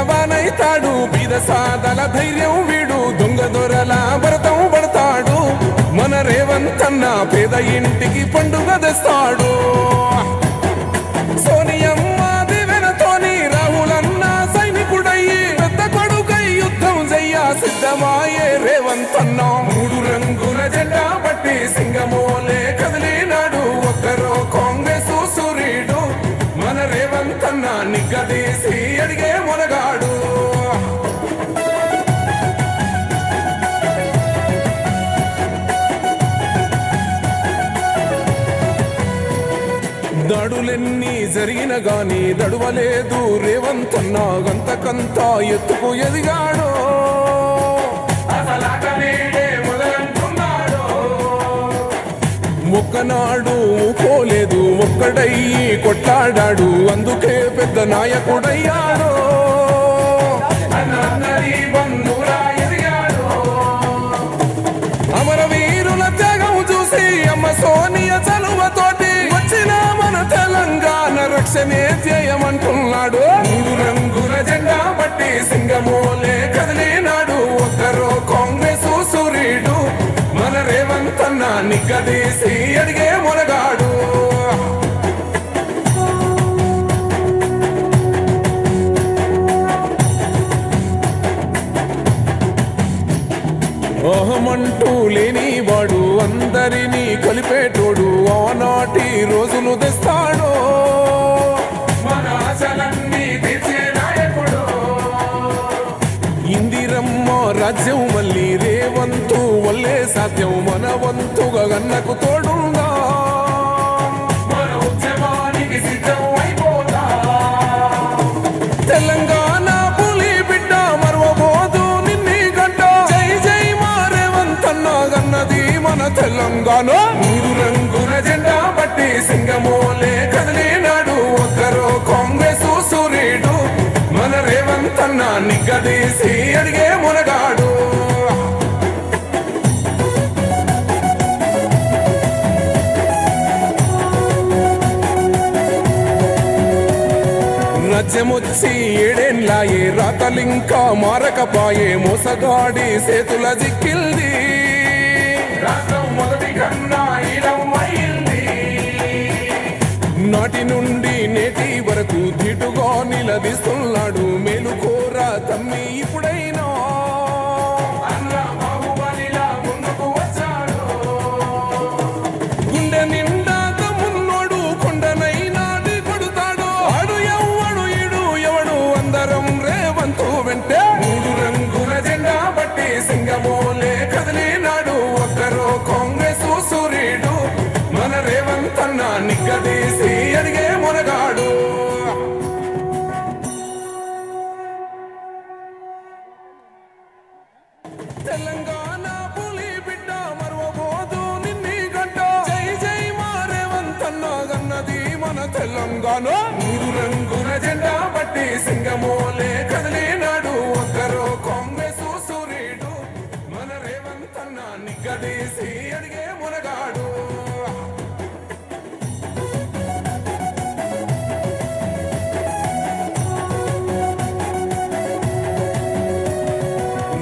వానైతాడు బీద సాదల ధైర్యం వీడు దొంగ దొరల భరతం పడతాడు మన రేవంతన్న పేద ఇంటికి పండుగ తెస్తాడు సోనియమ్మ దివెనతోని రాహులన్న సైనికుడయ్యి పెద్ద కొడుకై యుద్ధం చెయ్య సిద్ధమాయే రేవంతన్న మూడు రంగుల జెండా పట్టి సింగమోలే కదిలినాడు ఒక్కరో కాంగ్రెస్ సూర్యుడు మన రేవంతన్న నిగ్గదీసి అడిగే మొనగాడు దాడులెన్ని జరిగిన గాని దడువలేదు రేవంతన్న గంతకంత ఎత్తుకు ఎదిగాడు ఒక్కనాడు పోలేదు ఒక్కడయ్యి కొట్లాడాడు అందుకే పెద్ద నాయకుడయ్యాడు అమరవీరుల త్యాగం చూసి అమ్మ సోనియ చలువతోటి వచ్చిన మన తెలంగాణ రక్షణే ధ్యేయమంటున్నాడు మూడు రంగుల జెండా పట్టి సింగమోలే కదిలినాడు ఒక్కరో కాంగ్రెస్ సూర్యుడు మన రేవంతన్న నిగ్గదీసి అడిగే మొనగాడు ఓహమంటూ లేనివాడు అందరినీ కలిపేటోడు ఆనాటి రోజులు తెస్తాడు మన ఆశలన్నీ తీర్చే నాయకుడు ఇందిరమ్మ రాజ్యం మళ్ళీ రేవంతు వల్లే సాధ్యం మన వంతుగా గన్నకు తోడుందా మన ఉద్యమానికి సిద్ధం అయిపోతా తెలంగాణ పులి బిడ్డ మరవబోదు నిన్ని గంట జై జై మా రేవంతన్న గన్నది మన తెలంగాణ మూడు రంగుల జెండా పట్టి సింగమోలే కదిలినాడు ఒక్కరో కాంగ్రెస్ సూర్యుడు మన రేవంతన్న నిగ్గదీసి అడిగే మొనగాడు రాజ్యమొచ్చి ఏడేళ్ళాయే రాతలింకా మారకపాయే మోసగాడి సేతుల జిక్కిల్ది రాష్ట్రం మొదటి కన్నా ఈలమైంది నాటి నుండి నేటి వరకు ధీటుగా నిలదీస్తున్నాడు మేలుకోరా తమ్మి ఇప్పుడైనా అన్న బాహుబలిలా ముందుకు వచ్చాడు గుండె నిండా తమ్మున్నోడు కొండనైనా కొడుతాడు ఆడు ఎవ్వడు ఈడు ఎవడు అందరం రేవంతు వెంటే మూడు రంగుల జెండా పట్టి సింగమోలే కదిలినాడు ఒక్కరో కాంగ్రెస్ సూర్యుడు మన రేవంతన్న నిగ్గదీసి అడిగే మొనగాడు తెలంగాణ పులి బిడ్డ మరవబోదు నిన్ని గంట జై జై మా రేవంతన్న గన్నది మన తెలంగాణ మూడు రంగుల జెండా పట్టి సింగమోలే కదిలినాడు ఒక్కరో కాంగ్రెస్ సూర్యుడు మన రేవంతన్న నిగ్గదీసి అడిగే మొనగాడు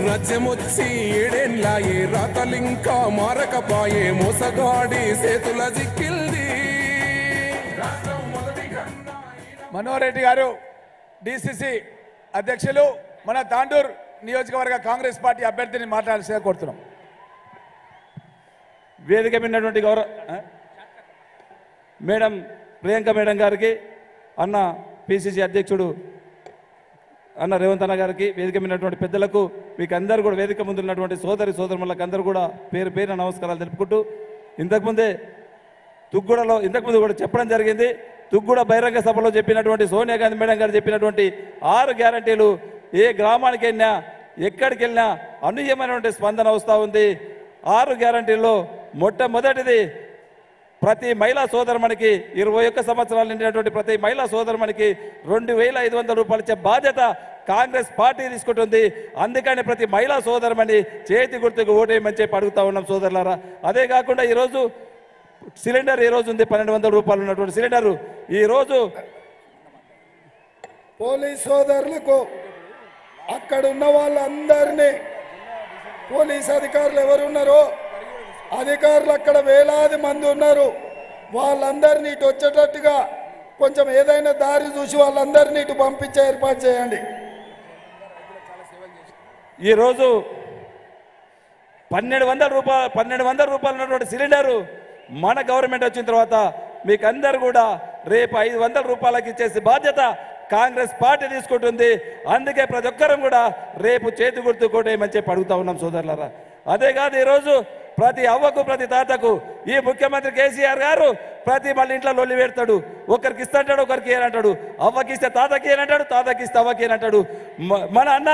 రాజ్యమొచ్చి ఏడేళ్ళాయే రాతలింకా మారకపాయే మోసగాడి సేతుల జిక్కిల్ది మనోహర్ రెడ్డి గారు డిసిసి అధ్యక్షులు మన తాండూర్ నియోజకవర్గ కాంగ్రెస్ పార్టీ అభ్యర్థిని మాట్లాడాల్సిగా కోరుతున్నాం వేదిక మీదటువంటి గౌరవ మేడం ప్రియాంక మేడం గారికి అన్న పిసిసి అధ్యక్షుడు అన్న రేవంత్ అన్న గారికి వేదిక మీదటువంటి పెద్దలకు మీకు అందరూ కూడా వేదిక ముందు ఉన్నటువంటి సోదరులకు అందరూ కూడా పేరు పేరున నమస్కారాలు తెలుపుకుంటూ ఇంతకుముందే తుగ్గూడలో ఇంతకుముందు కూడా చెప్పడం జరిగింది తుగ్గూడ బహిరంగ సభలో చెప్పినటువంటి సోనియా గాంధీ మేడం గారు చెప్పినటువంటి 6 గ్యారంటీలు ఏ గ్రామానికి వెళ్ళినా ఎక్కడికి వెళ్ళినా అనూహ్యమైనటువంటి స్పందన వస్తూ ఉంది 6 గ్యారంటీల్లో మొట్టమొదటిది ప్రతి మహిళా సోదరుమణికి 21 సంవత్సరాలు నిండినటువంటి ప్రతి మహిళా సోదరుమణికి 2500 రూపాయలు ఇచ్చే బాధ్యత కాంగ్రెస్ పార్టీ తీసుకుంటుంది. అందుకని ప్రతి మహిళా సోదరుమణి చేతి గుర్తుకు ఓటేయమని చెప్పి అడుగుతా ఉన్నాం సోదరులారా. అదే కాకుండా ఈరోజు సిలిండర్ ఈ రోజు ఉంది 1200 రూపాయలు ఉన్నటువంటి సిలిండరు ఈరోజు పోలీస్ సోదరులకు అక్కడ ఉన్న వాళ్ళందరినీ పోలీస్ అధికారులు ఎవరున్నారో అధికారులు అక్కడ వేలాది మంది ఉన్నారు. వాళ్ళందరినీ ఇటు వచ్చేటట్టుగా కొంచెం ఏదైనా దారి చూసి వాళ్ళందరినీ ఇటు పంపించే ఏర్పాటు చేయండి. ఈరోజు 1200 రూపాయలు ఉన్నటువంటి సిలిండరు మన గవర్నమెంట్ వచ్చిన తర్వాత మీకు అందరు కూడా రేపు 500 రూపాయలకి ఇచ్చేసి బాధ్యత కాంగ్రెస్ పార్టీ తీసుకుంటుంది. అందుకే ప్రతి ఒక్కరం కూడా రేపు చేతి గుర్తు కొట్టేయమని చెప్పి అడుగుతా ఉన్నాం సోదరులారా. అదే కాదు ఈరోజు ప్రతి అవ్వకు ప్రతి తాతకు ఈ ముఖ్యమంత్రి కేసీఆర్ గారు మళ్ళీ ఇంట్లో లొల్లి పెడతాడు. ఒకరికి ఇస్తాంటాడు, ఒకరికి ఏనంటాడు. అవ్వకి ఇస్తే తాతకి ఏనంటాడు, తాతకి ఇస్తే అవ్వకి ఏనంటాడు. మన అన్న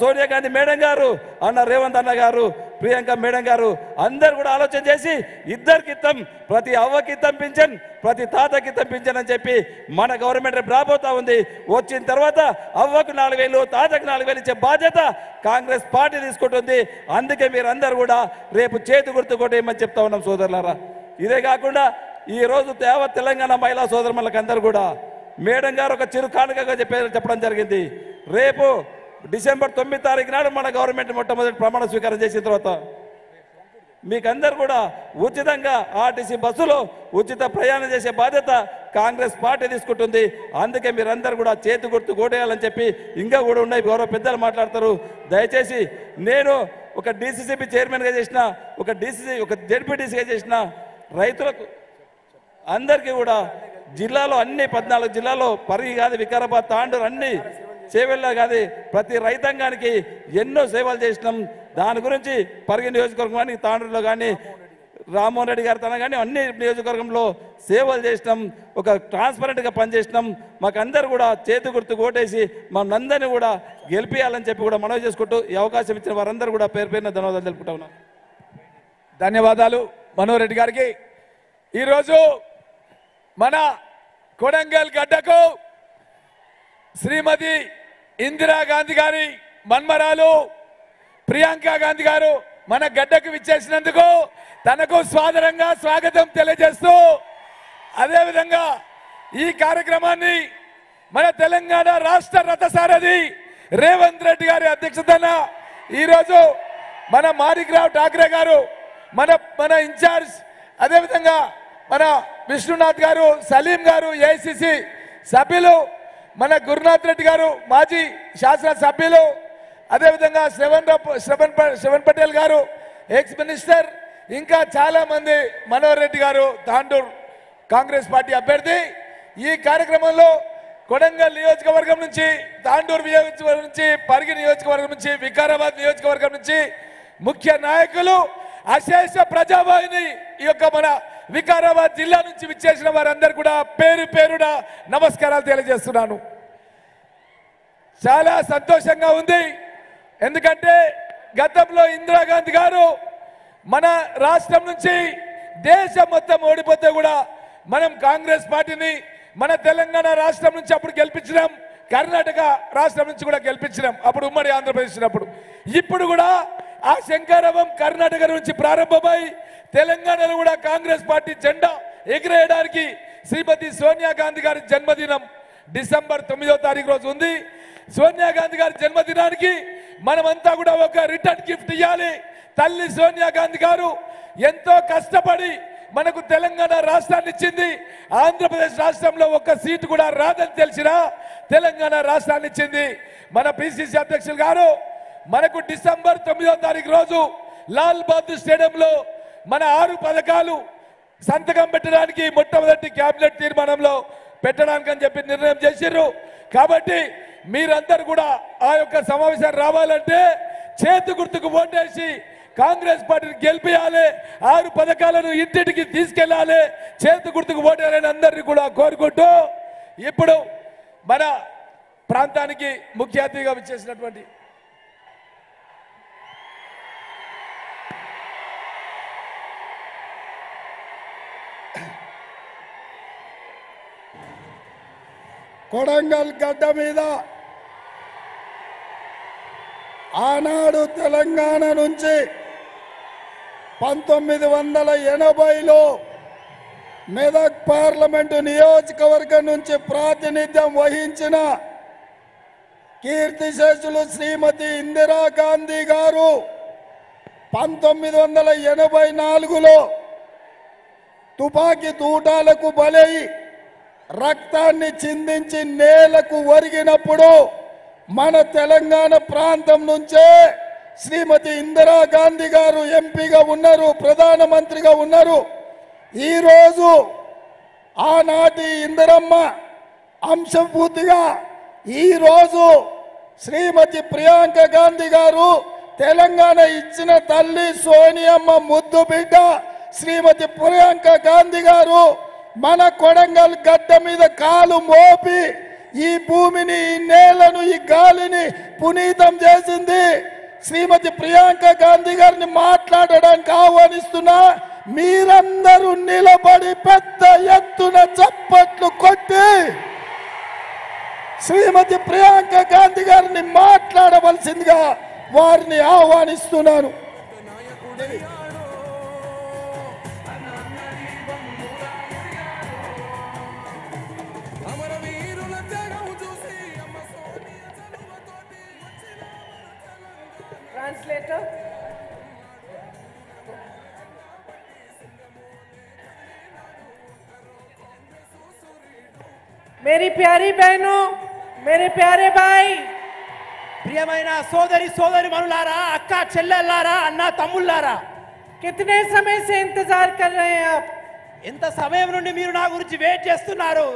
సోనియా గాంధీ మేడం గారు, అన్న రేవంత్ అన్న గారు, ప్రియాంక మేడం గారు అందరు కూడా ఆలోచన చేసి ఇద్దరికి ఇస్తాం, ప్రతి అవ్వకి ఇస్తాం పింఛన్, ప్రతి తాతకి ఇస్తాం పింఛన్ అని చెప్పి మన గవర్నమెంట్ రేపు రాబోతా ఉంది. వచ్చిన తర్వాత అవ్వకు 4000, తాతకు 4000 ఇచ్చే బాధ్యత కాంగ్రెస్ పార్టీ తీసుకుంటుంది. అందుకే మీరు అందరు కూడా రేపు చేతి గుర్తు కొట్టేయమని చెప్తా ఉన్నాం సోదరులారా. ఇదే కాకుండా ఈరోజు తెలంగాణ మహిళా సోదరులకు అందరూ కూడా మేడం గారు ఒక చిరు కానుకగా చెప్పడం జరిగింది. రేపు డిసెంబర్ 9 తారీఖు నాడు మన గవర్నమెంట్ మొట్టమొదటి ప్రమాణ స్వీకారం చేసిన తర్వాత మీకందరు కూడా ఉచితంగా ఆర్టీసీ బస్సులో ఉచిత ప్రయాణం చేసే బాధ్యత కాంగ్రెస్ పార్టీ తీసుకుంటుంది. అందుకే మీరందరూ కూడా చేతి గుర్తు కోటేయాలని చెప్పి ఇంకా కూడా ఉన్నాయి. గౌరవ పెద్దలు మాట్లాడతారు. దయచేసి నేను ఒక డీసీసీబీ చైర్మన్గా చేసిన, ఒక జెడ్పీటీసీగా చేసిన రైతులకు అందరికీ కూడా జిల్లాలో అన్ని 14 జిల్లాలో పరిగి కాదు, వికారాబాద్, తాండూరు అన్ని సేవల్లో కాదు ప్రతి రైతాంగానికి ఎన్నో సేవలు చేసినాం. దాని గురించి పరిగి నియోజకవర్గం కానీ, తాండూరులో కానీ, రామ్మోహన్ రెడ్డి గారి తన కానీ అన్ని నియోజకవర్గంలో సేవలు చేసినాం. ఒక ట్రాన్స్పరెంట్గా పనిచేసినాం. మాకందరూ కూడా చేతి గుర్తు ఓటేసి మనందరినీ కూడా గెలిపియాలని చెప్పి కూడా మనవి చేసుకుంటూ ఈ అవకాశం ఇచ్చిన వారందరూ కూడా పేరు పేరున ధన్యవాదాలు తెలుపుకుంటా ఉన్నాం. ధన్యవాదాలు మనోహర్ రెడ్డి గారికి. ఈరోజు మన కొడంగల్ గడ్డకు శ్రీమతి ఇందిరాగాంధీ గారి మన్మరాలు ప్రియాంక గాంధీ గారు మన గడ్డకు విచ్చేసినందుకు తనకు సాదరంగా స్వాగతం తెలియజేస్తూ, అదేవిధంగా ఈ కార్యక్రమాన్ని మన తెలంగాణ రాష్ట్ర రథసారథి రేవంత్ రెడ్డి గారి అధ్యక్షతన ఈరోజు మన మాణిక్రావు ఠాక్రే గారు, మన ఇన్ఛార్జ్, అదేవిధంగా మన విష్ణునాథ్ గారు, సలీం గారు ఏఐసిసి సభ్యులు, మన గురునాథ్ రెడ్డి గారు మాజీ శాసన సభ్యులు, అదేవిధంగా శ్రవణ్ పటేల్ గారు ఎక్స్ మినిస్టర్, ఇంకా చాలా మంది, మనోహర్ రెడ్డి గారు తాండూర్ కాంగ్రెస్ పార్టీ అభ్యర్థి. ఈ కార్యక్రమంలో కొడంగల్ నియోజకవర్గం నుంచి, తాండూరు నియోజకవర్గం నుంచి, పరిగి నియోజకవర్గం నుంచి, వికారాబాద్ నియోజకవర్గం నుంచి ముఖ్య నాయకులు, అశేష ప్రజావాహిని ఈ యొక్క మన వికారాబాద్ జిల్లా నుంచి విచ్చేసిన వారందరూ కూడా పేరు పేరున నమస్కారాలు తెలియజేస్తున్నాను. చాలా సంతోషంగా ఉంది. ఎందుకంటే గతంలో ఇందిరాగాంధీ గారు మన రాష్ట్రం నుంచి దేశం మొత్తం ఓడిపోతే కూడా మనం కాంగ్రెస్ పార్టీని మన తెలంగాణ రాష్ట్రం నుంచి అప్పుడు గెలిపించినాం, కర్ణాటక రాష్ట్రం నుంచి కూడా గెలిపించినాం, అప్పుడు ఉమ్మడి ఆంధ్రప్రదేశ్ ఉన్నప్పుడు. ఇప్పుడు కూడా ఆ శంకరవం కర్ణాటక నుంచి ప్రారంభమై తెలంగాణలో కూడా కాంగ్రెస్ పార్టీ జెండా ఎగిరేయడానికి శ్రీమతి సోనియా గాంధీ గారి జన్మదినం డిసెంబర్ 9వ తారీఖు రోజు ఉంది. సోనియా గాంధీ గారి జన్మదినానికి మనమంతా కూడా ఒక రిటర్న్ గిఫ్ట్ ఇవ్వాలి. తల్లి సోనియా గాంధీ గారు ఎంతో కష్టపడి మనకు తెలంగాణ రాష్ట్రాన్ని ఇచ్చింది. ఆంధ్రప్రదేశ్ రాష్ట్రంలో ఒక్క సీటు కూడా రాదని తెలిసినా తెలంగాణ రాష్ట్రాన్ని ఇచ్చింది. మన పిసిసి అధ్యక్షులు గారు మనకు డిసెంబర్ 9వ తారీఖు రోజు లాల్ బహదూర్ స్టేడియంలో మన 6 పథకాలు సంతకం పెట్టడానికి మొట్టమొదటి కేబినెట్ తీర్మానంలో పెట్టడానికి అని చెప్పి నిర్ణయం చేసిర్రు. కాబట్టి మీరందరూ కూడా ఆ యొక్క సమావేశానికి రావాలంటే చేతి గుర్తుకు ఓటేసి కాంగ్రెస్ పార్టీని గెలిపియాలి, 6 పథకాలను ఇంటింటికి తీసుకెళ్లాలి, చేతి గుర్తుకు ఓటేయాలని అందరినీ కూడా కోరుకుంటూ ఇప్పుడు మన ప్రాంతానికి ముఖ్య అతిథిగా విచ్చేసినటువంటి కొడంగల్ గడ్డ మీద ఆనాడు తెలంగాణ నుంచి 1980లో మెదక్ పార్లమెంటు నియోజకవర్గం నుంచి ప్రాతినిధ్యం వహించిన కీర్తిశేషులు శ్రీమతి ఇందిరాగాంధీ గారు 1984లో తుపాకీ తూటాలకు బలై రక్తాన్ని చిందించి నేలకు ఒరిగినప్పుడు మన తెలంగాణ ప్రాంతం నుంచే శ్రీమతి ఇందిరాగాంధీ గారు ఎంపీగా ఉన్నారు, ప్రధానమంత్రిగా ఉన్నారు. ఈరోజు ఆనాటి ఇందిరమ్మ అంశపూర్తిగా ఈరోజు శ్రీమతి ప్రియాంక గాంధీ గారు తెలంగాణ ఇచ్చిన తల్లి సోనియమ్మ ముద్దు బిడ్డ శ్రీమతి ప్రియాంక గాంధీ గారు మన కొడంగల్ గడ్డ మీద కాలు మోపి ఈ భూమిని, ఈ నేలను, ఈ గాలిని పునీతం చేసింది. శ్రీమతి ప్రియాంక గాంధీ గారిని మాట్లాడడానికి ఆహ్వానిస్తున్నా. మీరందరూ నిలబడి పెద్ద ఎత్తున చప్పట్లు కొట్టి శ్రీమతి ప్రియాంక గాంధీ గారిని మాట్లాడవలసిందిగా వారిని ఆహ్వానిస్తున్నాను. ट्रांसलेटर मेरी प्यारी बहनों, मेरे प्यारे भाई, ప్రియమైన సోదరి సోదరిమణులారా, అక్క చెల్లెల్లారా, అన్న తమ్ముళ్ళారా, कितने समय से इंतजार कर रहे हैं आप? ఎంత సమయం నుండి మీరు నా గురించి వెయిట్ చేస్తున్నారు?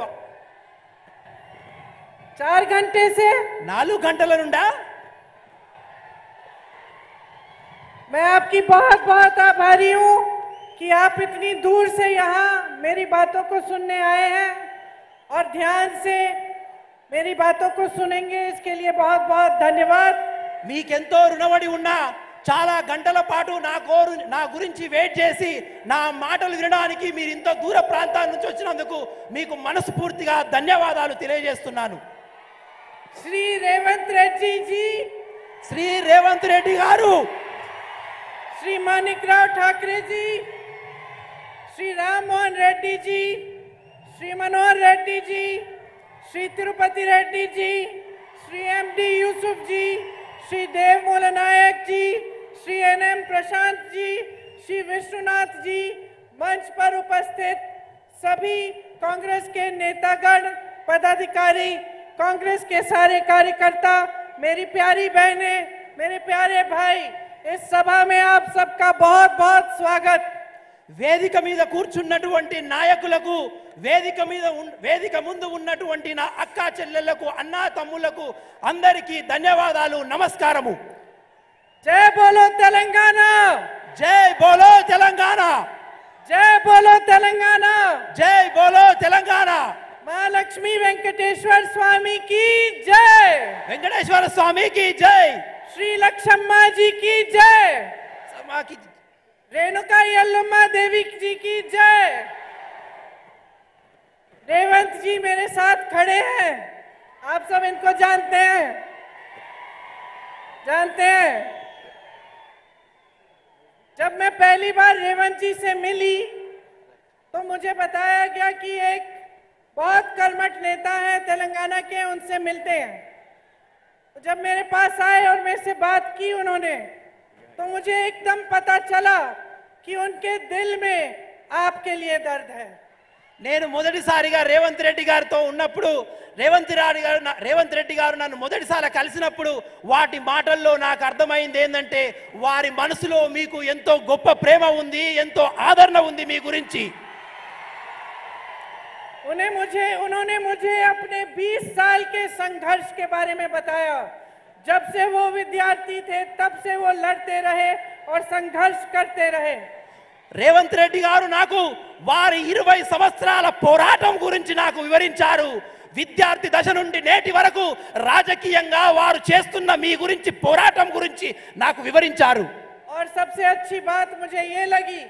4 घंटे से 4 గంటల నుండా? मैं आपकी बहुत बहुत आभारी हूँ कि आप इतनी दूर से यहाँ मेरी बातों को सुनने आए हैं और ध्यान से मेरी बातों को सुनेंगे। इसके लिए बहुत बहुत धन्यवाद। మీకెంతో రుణపడి ఉన్నా. చాలా గంటల పాటు నా గురించి వెయిట్ చేసి నా మాటలు వినడానికి మీరు ఇంత దూర ప్రాంతాల నుంచి వచ్చినందుకు మీకు మనస్ఫూర్తిగా ధన్యవాదాలు తెలియజేస్తున్నాను. श्री रेवंत रेड्डी जी, శ్రీ రేవంత్ రెడ్డి గారు, श्री मानिकराव ठाकरे जी, श्री राम मोहन रेड्डी जी, श्री मनोहर रेड्डी जी, श्री तिरुपति रेड्डी जी, श्री एमडी यूसुफ जी, श्री देव मोलनायक जी, श्री एनएम प्रशांत जी, श्री विश्वनाथ जी, मंच पर उपस्थित सभी कांग्रेस के नेतागण, पदाधिकारी, कांग्रेस के सारे कार्यकर्ता, मेरी प्यारी बहनें, मेरे प्यारे भाई, इस सभा में आप सबका बहुत बहुत स्वागत। వేదిక మీద కూర్చున్నటువంటి నాయకులకు, వేదిక ముందు ఉన్నటువంటి నా అక్క చెల్లెళ్లకు, అన్నా తమ్ముళ్లకు అందరికీ ధన్యవాదాలు, నమస్కారము. जय बोलो तेलंगाना, జై బోలో తెలంగాణ, जय बोलो तेलंगाना, జై బోలో తెలంగాణ. महालक्ष्मी वेंकटेश्वर स्वामी की जय, వెంకటేశ్వర స్వామికి జై, श्री लक्ष्मम्मा जी की जय, సమాకి रेणुका यल्लम्मा देवी जी की जय। रेवंत जी मेरे साथ खड़े हैं, आप सब इनको जानते हैं, जब मैं पहली बार रेवंत जी से मिली तो मुझे बताया गया कि एक बहुत कर्मठ नेता है तेलंगाना के, उनसे मिलते हैं। तो जब मेरे पास आए और मेरे से बात की उन्होंने, तो मुझे एकदम पता चला कि उनके दिल में आपके लिए दर्द है। నేను మొదటిసారిగా రేవంత్ రెడ్డి గారితో ఉన్నప్పుడు, రేవంత్ రెడ్డి గారు నన్ను మొదటిసారి కలిసినప్పుడు వాటి మాటల్లో నాకు అర్థమైంది ఏంటంటే వారి మనసులో మీకు ఎంతో గొప్ప ప్రేమ ఉంది, ఎంతో ఆదరణ ఉంది మీ గురించి. उन्होंने मुझे अपने 20 साल के संघर्ष के बारे में बताया। जब से वो विद्यार्थी थे तब से वो लड़ते रहे और संघर्ष करते रहे। రేవంత్ రెడ్డి గారు నాకు వారి 20 సంవత్సరాల పోరాటం గురించి నాకు వివరించారు. విద్యార్థి దశ నుండి నేటి వరకు రాజకీయంగా వారు చేస్తున్న మీ గురించి, పోరాటం గురించి నాకు వివరించారు. और सबसे अच्छी बात मुझे ये लगी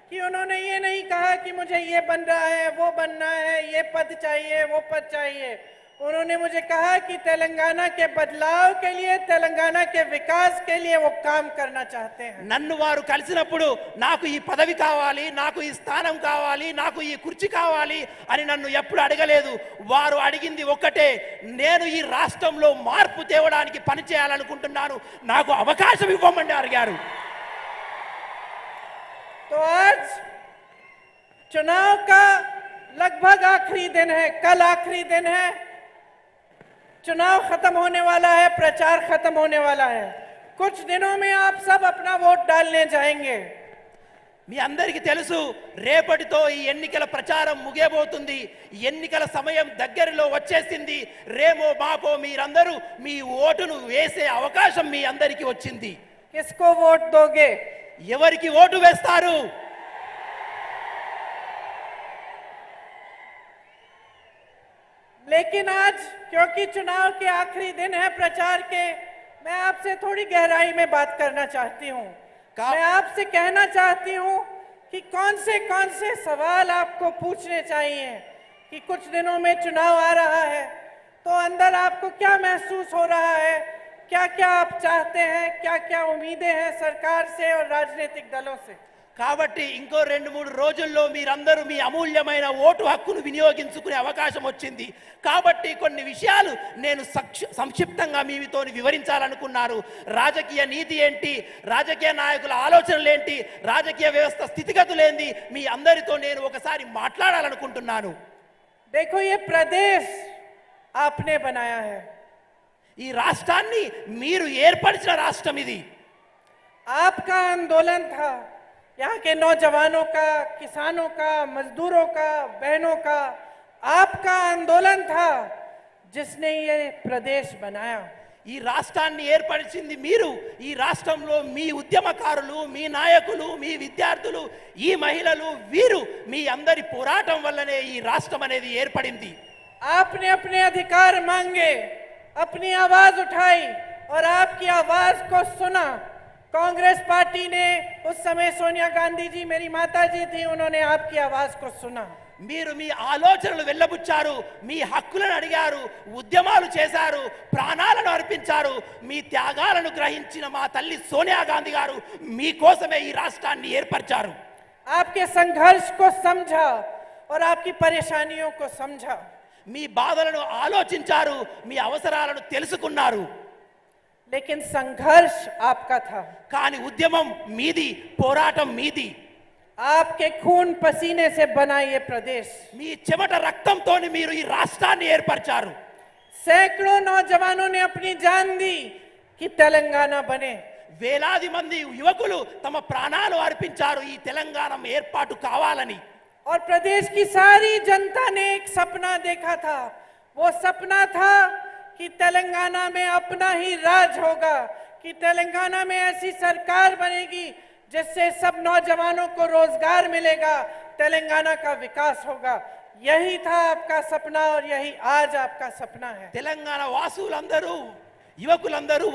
कि उन्होंने ये नहीं कहा कि मुझे ये बन रहा है, वो बनना है, ये पद चाहिए, वो पद चाहिए। उन्होंने मुझे कहा कि तेलंगाना के बदलाव के लिए, तेलंगाना के विकास के लिए वो काम करना चाहते हैं। నన్ను వారు కలిసినప్పుడు నాకు ఈ పదవి కావాలి, నాకు ఈ స్థానం కావాలి, నాకు ఈ కుర్చీ కావాలి అని నన్ను ఎప్పుడు అడగలేదు. వారు అడిగింది ఒక్కటే, నేను ఈ రాష్ట్రంలో మార్పు తేవడానికి పని చేయాలనుకుంటున్నాను, నాకు అవకాశం ఇవ్వమని అడిగారు. तो आज चुनाव का लगभग आखिरी दिन है, कल आखिरी दिन है, चुनाव खत्म होने वाला है, प्रचार खत्म होने वाला है। कुछ दिनों में आप सब अपना वोट डालने जाएंगे। మీ అందరికీ తెలుసు, రేపటితో ఈ ఎన్నికల ప్రచారం ముగియబోతుంది. ఎన్నికల సమయం దగ్గరలో వచ్చేసింది. రేమో మాపో మీరందరూ మీ ఓటును వేసే అవకాశం మీ అందరికీ వచ్చింది. किसको वोट दोगे? ఎవరికి ఓటు వేస్తారు? लेकिन आज क्योंकि चुनाव के आखिरी दिन है प्रचार के, मैं आपसे थोड़ी गहराई में बात करना चाहती हूँ। मैं आपसे कहना चाहती हूँ कि कौन से सवाल आपको पूछने चाहिए कि कुछ दिनों में चुनाव आ रहा है, तो अंदर आपको क्या महसूस हो रहा है, क्या क्या आप चाहते हैं, क्या क्या उम्मीदें हैं सरकार से और राजनीतिक दलों से। కాబట్టి ఇంకో 2-3 రోజుల్లో మీరందరూ మీ అమూల్యమైన ఓటు హక్కును వినియోగించుకునే అవకాశం వచ్చింది. కాబట్టి కొన్ని విషయాలు నేను సంక్షిప్తంగా మీతో వివరించాలనుకున్నాను. రాజకీయ నీతి ఏంటి, రాజకీయ నాయకుల ఆలోచనలు ఏంటి, రాజకీయ వ్యవస్థ స్థితిగతులు ఏంటి, మీ అందరితో నేను ఒకసారి మాట్లాడాలనుకుంటున్నాను. देखो, ये प्रदेश आपने बनाया है, ఈ రాష్ట్రాన్ని మీరు ఏర్పరిచిన రాష్ట్రం ఇది. आपका आंदोलन था, यहाँ के नौजवानों का, किसानों का, मजदूरों का, बहनों का आपका आंदोलन था जिसने ये प्रदेश बनाया। ఈ రాష్ట్రాన్ని ఏర్పరిచింది మీరు. ఈ రాష్ట్రంలో మీ ఉద్యమకారులు, మీ నాయకులు, మీ విద్యార్థులు, ఈ మహిళలు, వీరు మీ అందరి పోరాటం వల్లనే ఈ రాష్ట్రం అనేది ఏర్పడింది. आपने अपने अधिकार मांगे, अपनी आवाज उठाई और आपकी आवाज को सुना। कांग्रेस पार्टी ने, उस समय सोनिया गांधी जी मेरी माता जी थी, उन्होंने आपकी आवाज को सुना। మీరు మీ ఆలోచనలు వెళ్ళబుచ్చారు, మీ హక్కులను అడిగారు, ఉద్యమాలు చేశారు, ప్రాణాలను అర్పించారు. మీ త్యాగాలను గ్రహించిన మా తల్లి సోనియా గాంధీ గారు మీకోసమే ఈ రాష్ట్రాన్ని ఏర్పరిచారు. आपके संघर्ष को समझा और आपकी परेशानियों को समझा। మీ బాధలను ఆలోచించారు, మీ అవసరాలను తెలుసుకున్నారు. लेकिन संघर्ष आपका था, కానీ ఉద్యమం మీది, పోరాటం మీది. आपके खून पसीने से बना ये प्रदेश। మీ చెమట రక్తంతో మీరు ఈ రాష్ట్రాన్ని ఏర్పరిచారు. सैकड़ों नौजवानों ने अपनी जान दी कि तेलंगाना बने। వేలాది మంది యువకులు తమ ప్రాణాలు అర్పించారు ఈ తెలంగాణ ఏర్పాటు కావాలని. और प्रदेश की सारी जनता ने एक सपना देखा था। वो सपना था कि तेलंगाना में अपना ही राज होगा, कि तेलंगाना में ऐसी सरकार बनेगी जिससे सब नौजवानों को रोजगार मिलेगा, तेलंगाना का विकास होगा। यही था आपका सपना और यही आज आपका सपना है। తెలంగాణ వాసులందరూ, యువకులందరూ,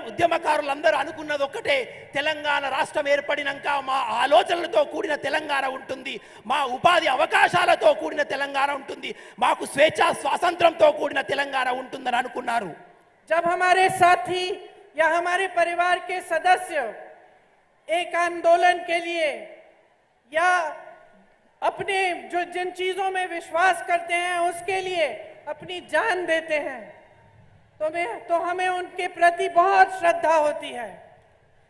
ఉద్యమకారులందరూ అనుకున్నది ఒక్కటే, తెలంగాణ రాష్ట్రం ఏర్పడినాక మా ఆలోచనలతో కూడిన తెలంగాణ ఉంటుంది, మా ఉపాధి అవకాశాలతో కూడిన తెలంగాణ ఉంటుంది, మాకు స్వేచ్ఛ స్వాతంత్రంతో కూడిన తెలంగాణ ఉంటుందని అనుకున్నారు. जब हमारे साथी या हमारे परिवार के सदस्य एक आंदोलन के लिए या अपने जिन चीजों में विश्वास करते हैं उसके लिए अपनी जान देते हैं, तो हमें उनके प्रति बहुत श्रद्धा होती है।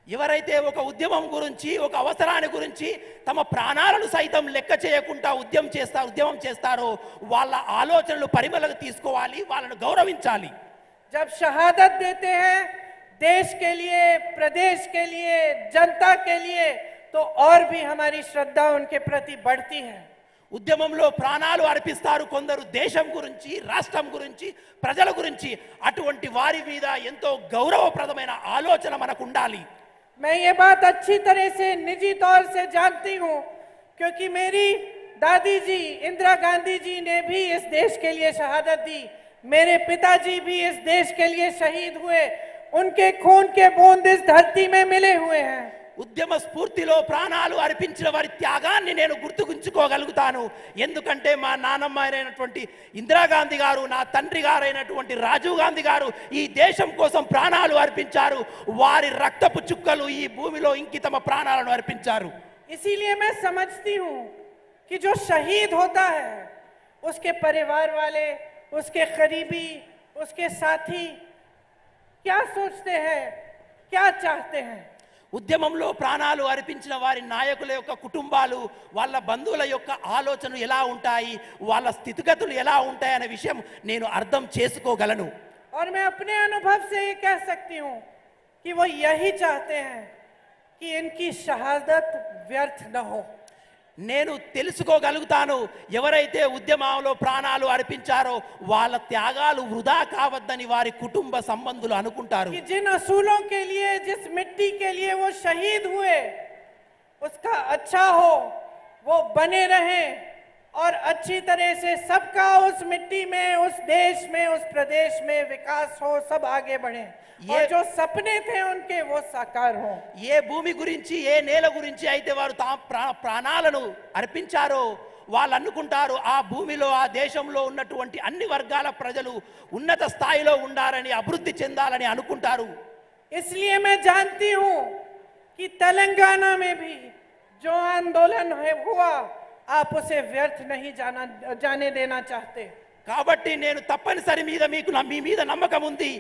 ఎవరైతే ఒక ఉద్యమం గురించి, ఒక అవసరాన్ని గురించి తమ ప్రాణాలను సైతం లెక్క చేయకుండా ఉద్యమం చేస్తారో వాళ్ళ ఆలోచనలు పరిమళకు తీసుకోవాలి, వాళ్ళను గౌరవించాలి. जब शहादत देते हैं देश के लिए, प्रदेश के लिए, जनता के लिए, तो और भी हमारी श्रद्धा उनके प्रति बढ़ती है। ఉద్యమంలో ప్రాణాలు అర్పిస్తారు కొందరు, దేశం గురించి, రాష్ట్రం గురించి, ప్రజల గురించి. అటువంటి వారి మీద ఎంతో గౌరవప్రదమైన ఆలోచన మనకు ఉండాలి. मैं ये बात अच्छी तरह से निजी तौर से जानती हूँ, क्योंकि मेरी दादी जी इंदिरा गांधी जी ने भी इस देश के लिए शहादत दी, मेरे पिताजी भी इस देश के लिए शहीद हुए, उनके खून के बूंद इस धरती में मिले हुए हैं। ఉద్యమ స్ఫూర్తిలో ప్రాణాలు అర్పించిన వారి త్యాగాన్ని నేను గుర్తుకుంచుకోగలుగుతాను. ఎందుకంటే మా నాన్నమ్మ అయినటువంటి ఇందిరాగాంధీ గారు, నా తండ్రి గారైనటువంటి రాజీవ్ గాంధీ గారు ఈ దేశం కోసం ప్రాణాలు అర్పించారు. వారి రక్తపు చుక్కలు ఈ భూమిలో ఇంకి తమ ప్రాణాలను అర్పించారు. इसीलिए मैं समझती हूँ कि जो शहीद होता है उसके परिवार वाले, उसके करीबी, उसके साथी क्या सोचते हैं, क्या चाहते हैं. ఉద్యమంలో ప్రాణాలు అర్పించిన వారి నాయకుల యొక్క కుటుంబాలు, వాళ్ళ బంధువుల యొక్క ఆలోచనలు ఎలా ఉంటాయి, వాళ్ళ స్థితిగతులు ఎలా ఉంటాయి అనే విషయం నేను అర్థం చేసుకోగలను. और मैं अपने अनुभव से ये कह सकती हूँ कि वो यही चाहते हैं कि इनकी शहादत व्यर्थ न हो. నేను తెలుసుకోగలుగుతాను, ఎవరైతే ఉద్యమంలో ప్రాణాలు అర్పించారో వాళ్ళ త్యాగాలు వృధా కావద్దని వారి కుటుంబ సంబంధులు అనుకుంటారు. कि जिन असूलों के लिए, जिस मिट्टी के लिए वो शहीद हुए, उसका अच्छा हो, वो बने रहे और अच्छी तरह से सबका उस मिट्टी में, उस देश में, उस प्रदेश में विकास हो, सब आगे बढ़े और जो सपने थे उनके वो साकार हो. ఏ భూమి గురించి, ఏ నేల గురించి అయితే వారు ప్రాణాలను అర్పించారో వాళ్ళు అనుకుంటారు ఆ భూమిలో, ఆ దేశంలో ఉన్నటువంటి అన్ని వర్గాల ప్రజలు ఉన్నత స్థాయిలో ఉండాలని, అభివృద్ధి చెందాలని అనుకుంటారు. इसलिए मैं जानती हूँ कि तेलंगाना में भी जो आंदोलन हुआ, आप उसे व्यर्थ नहीं जाने देना चाहते. కాబట్టి నేను తప్పనిసరి మీద మీ మీద నమ్మకం ఉంది.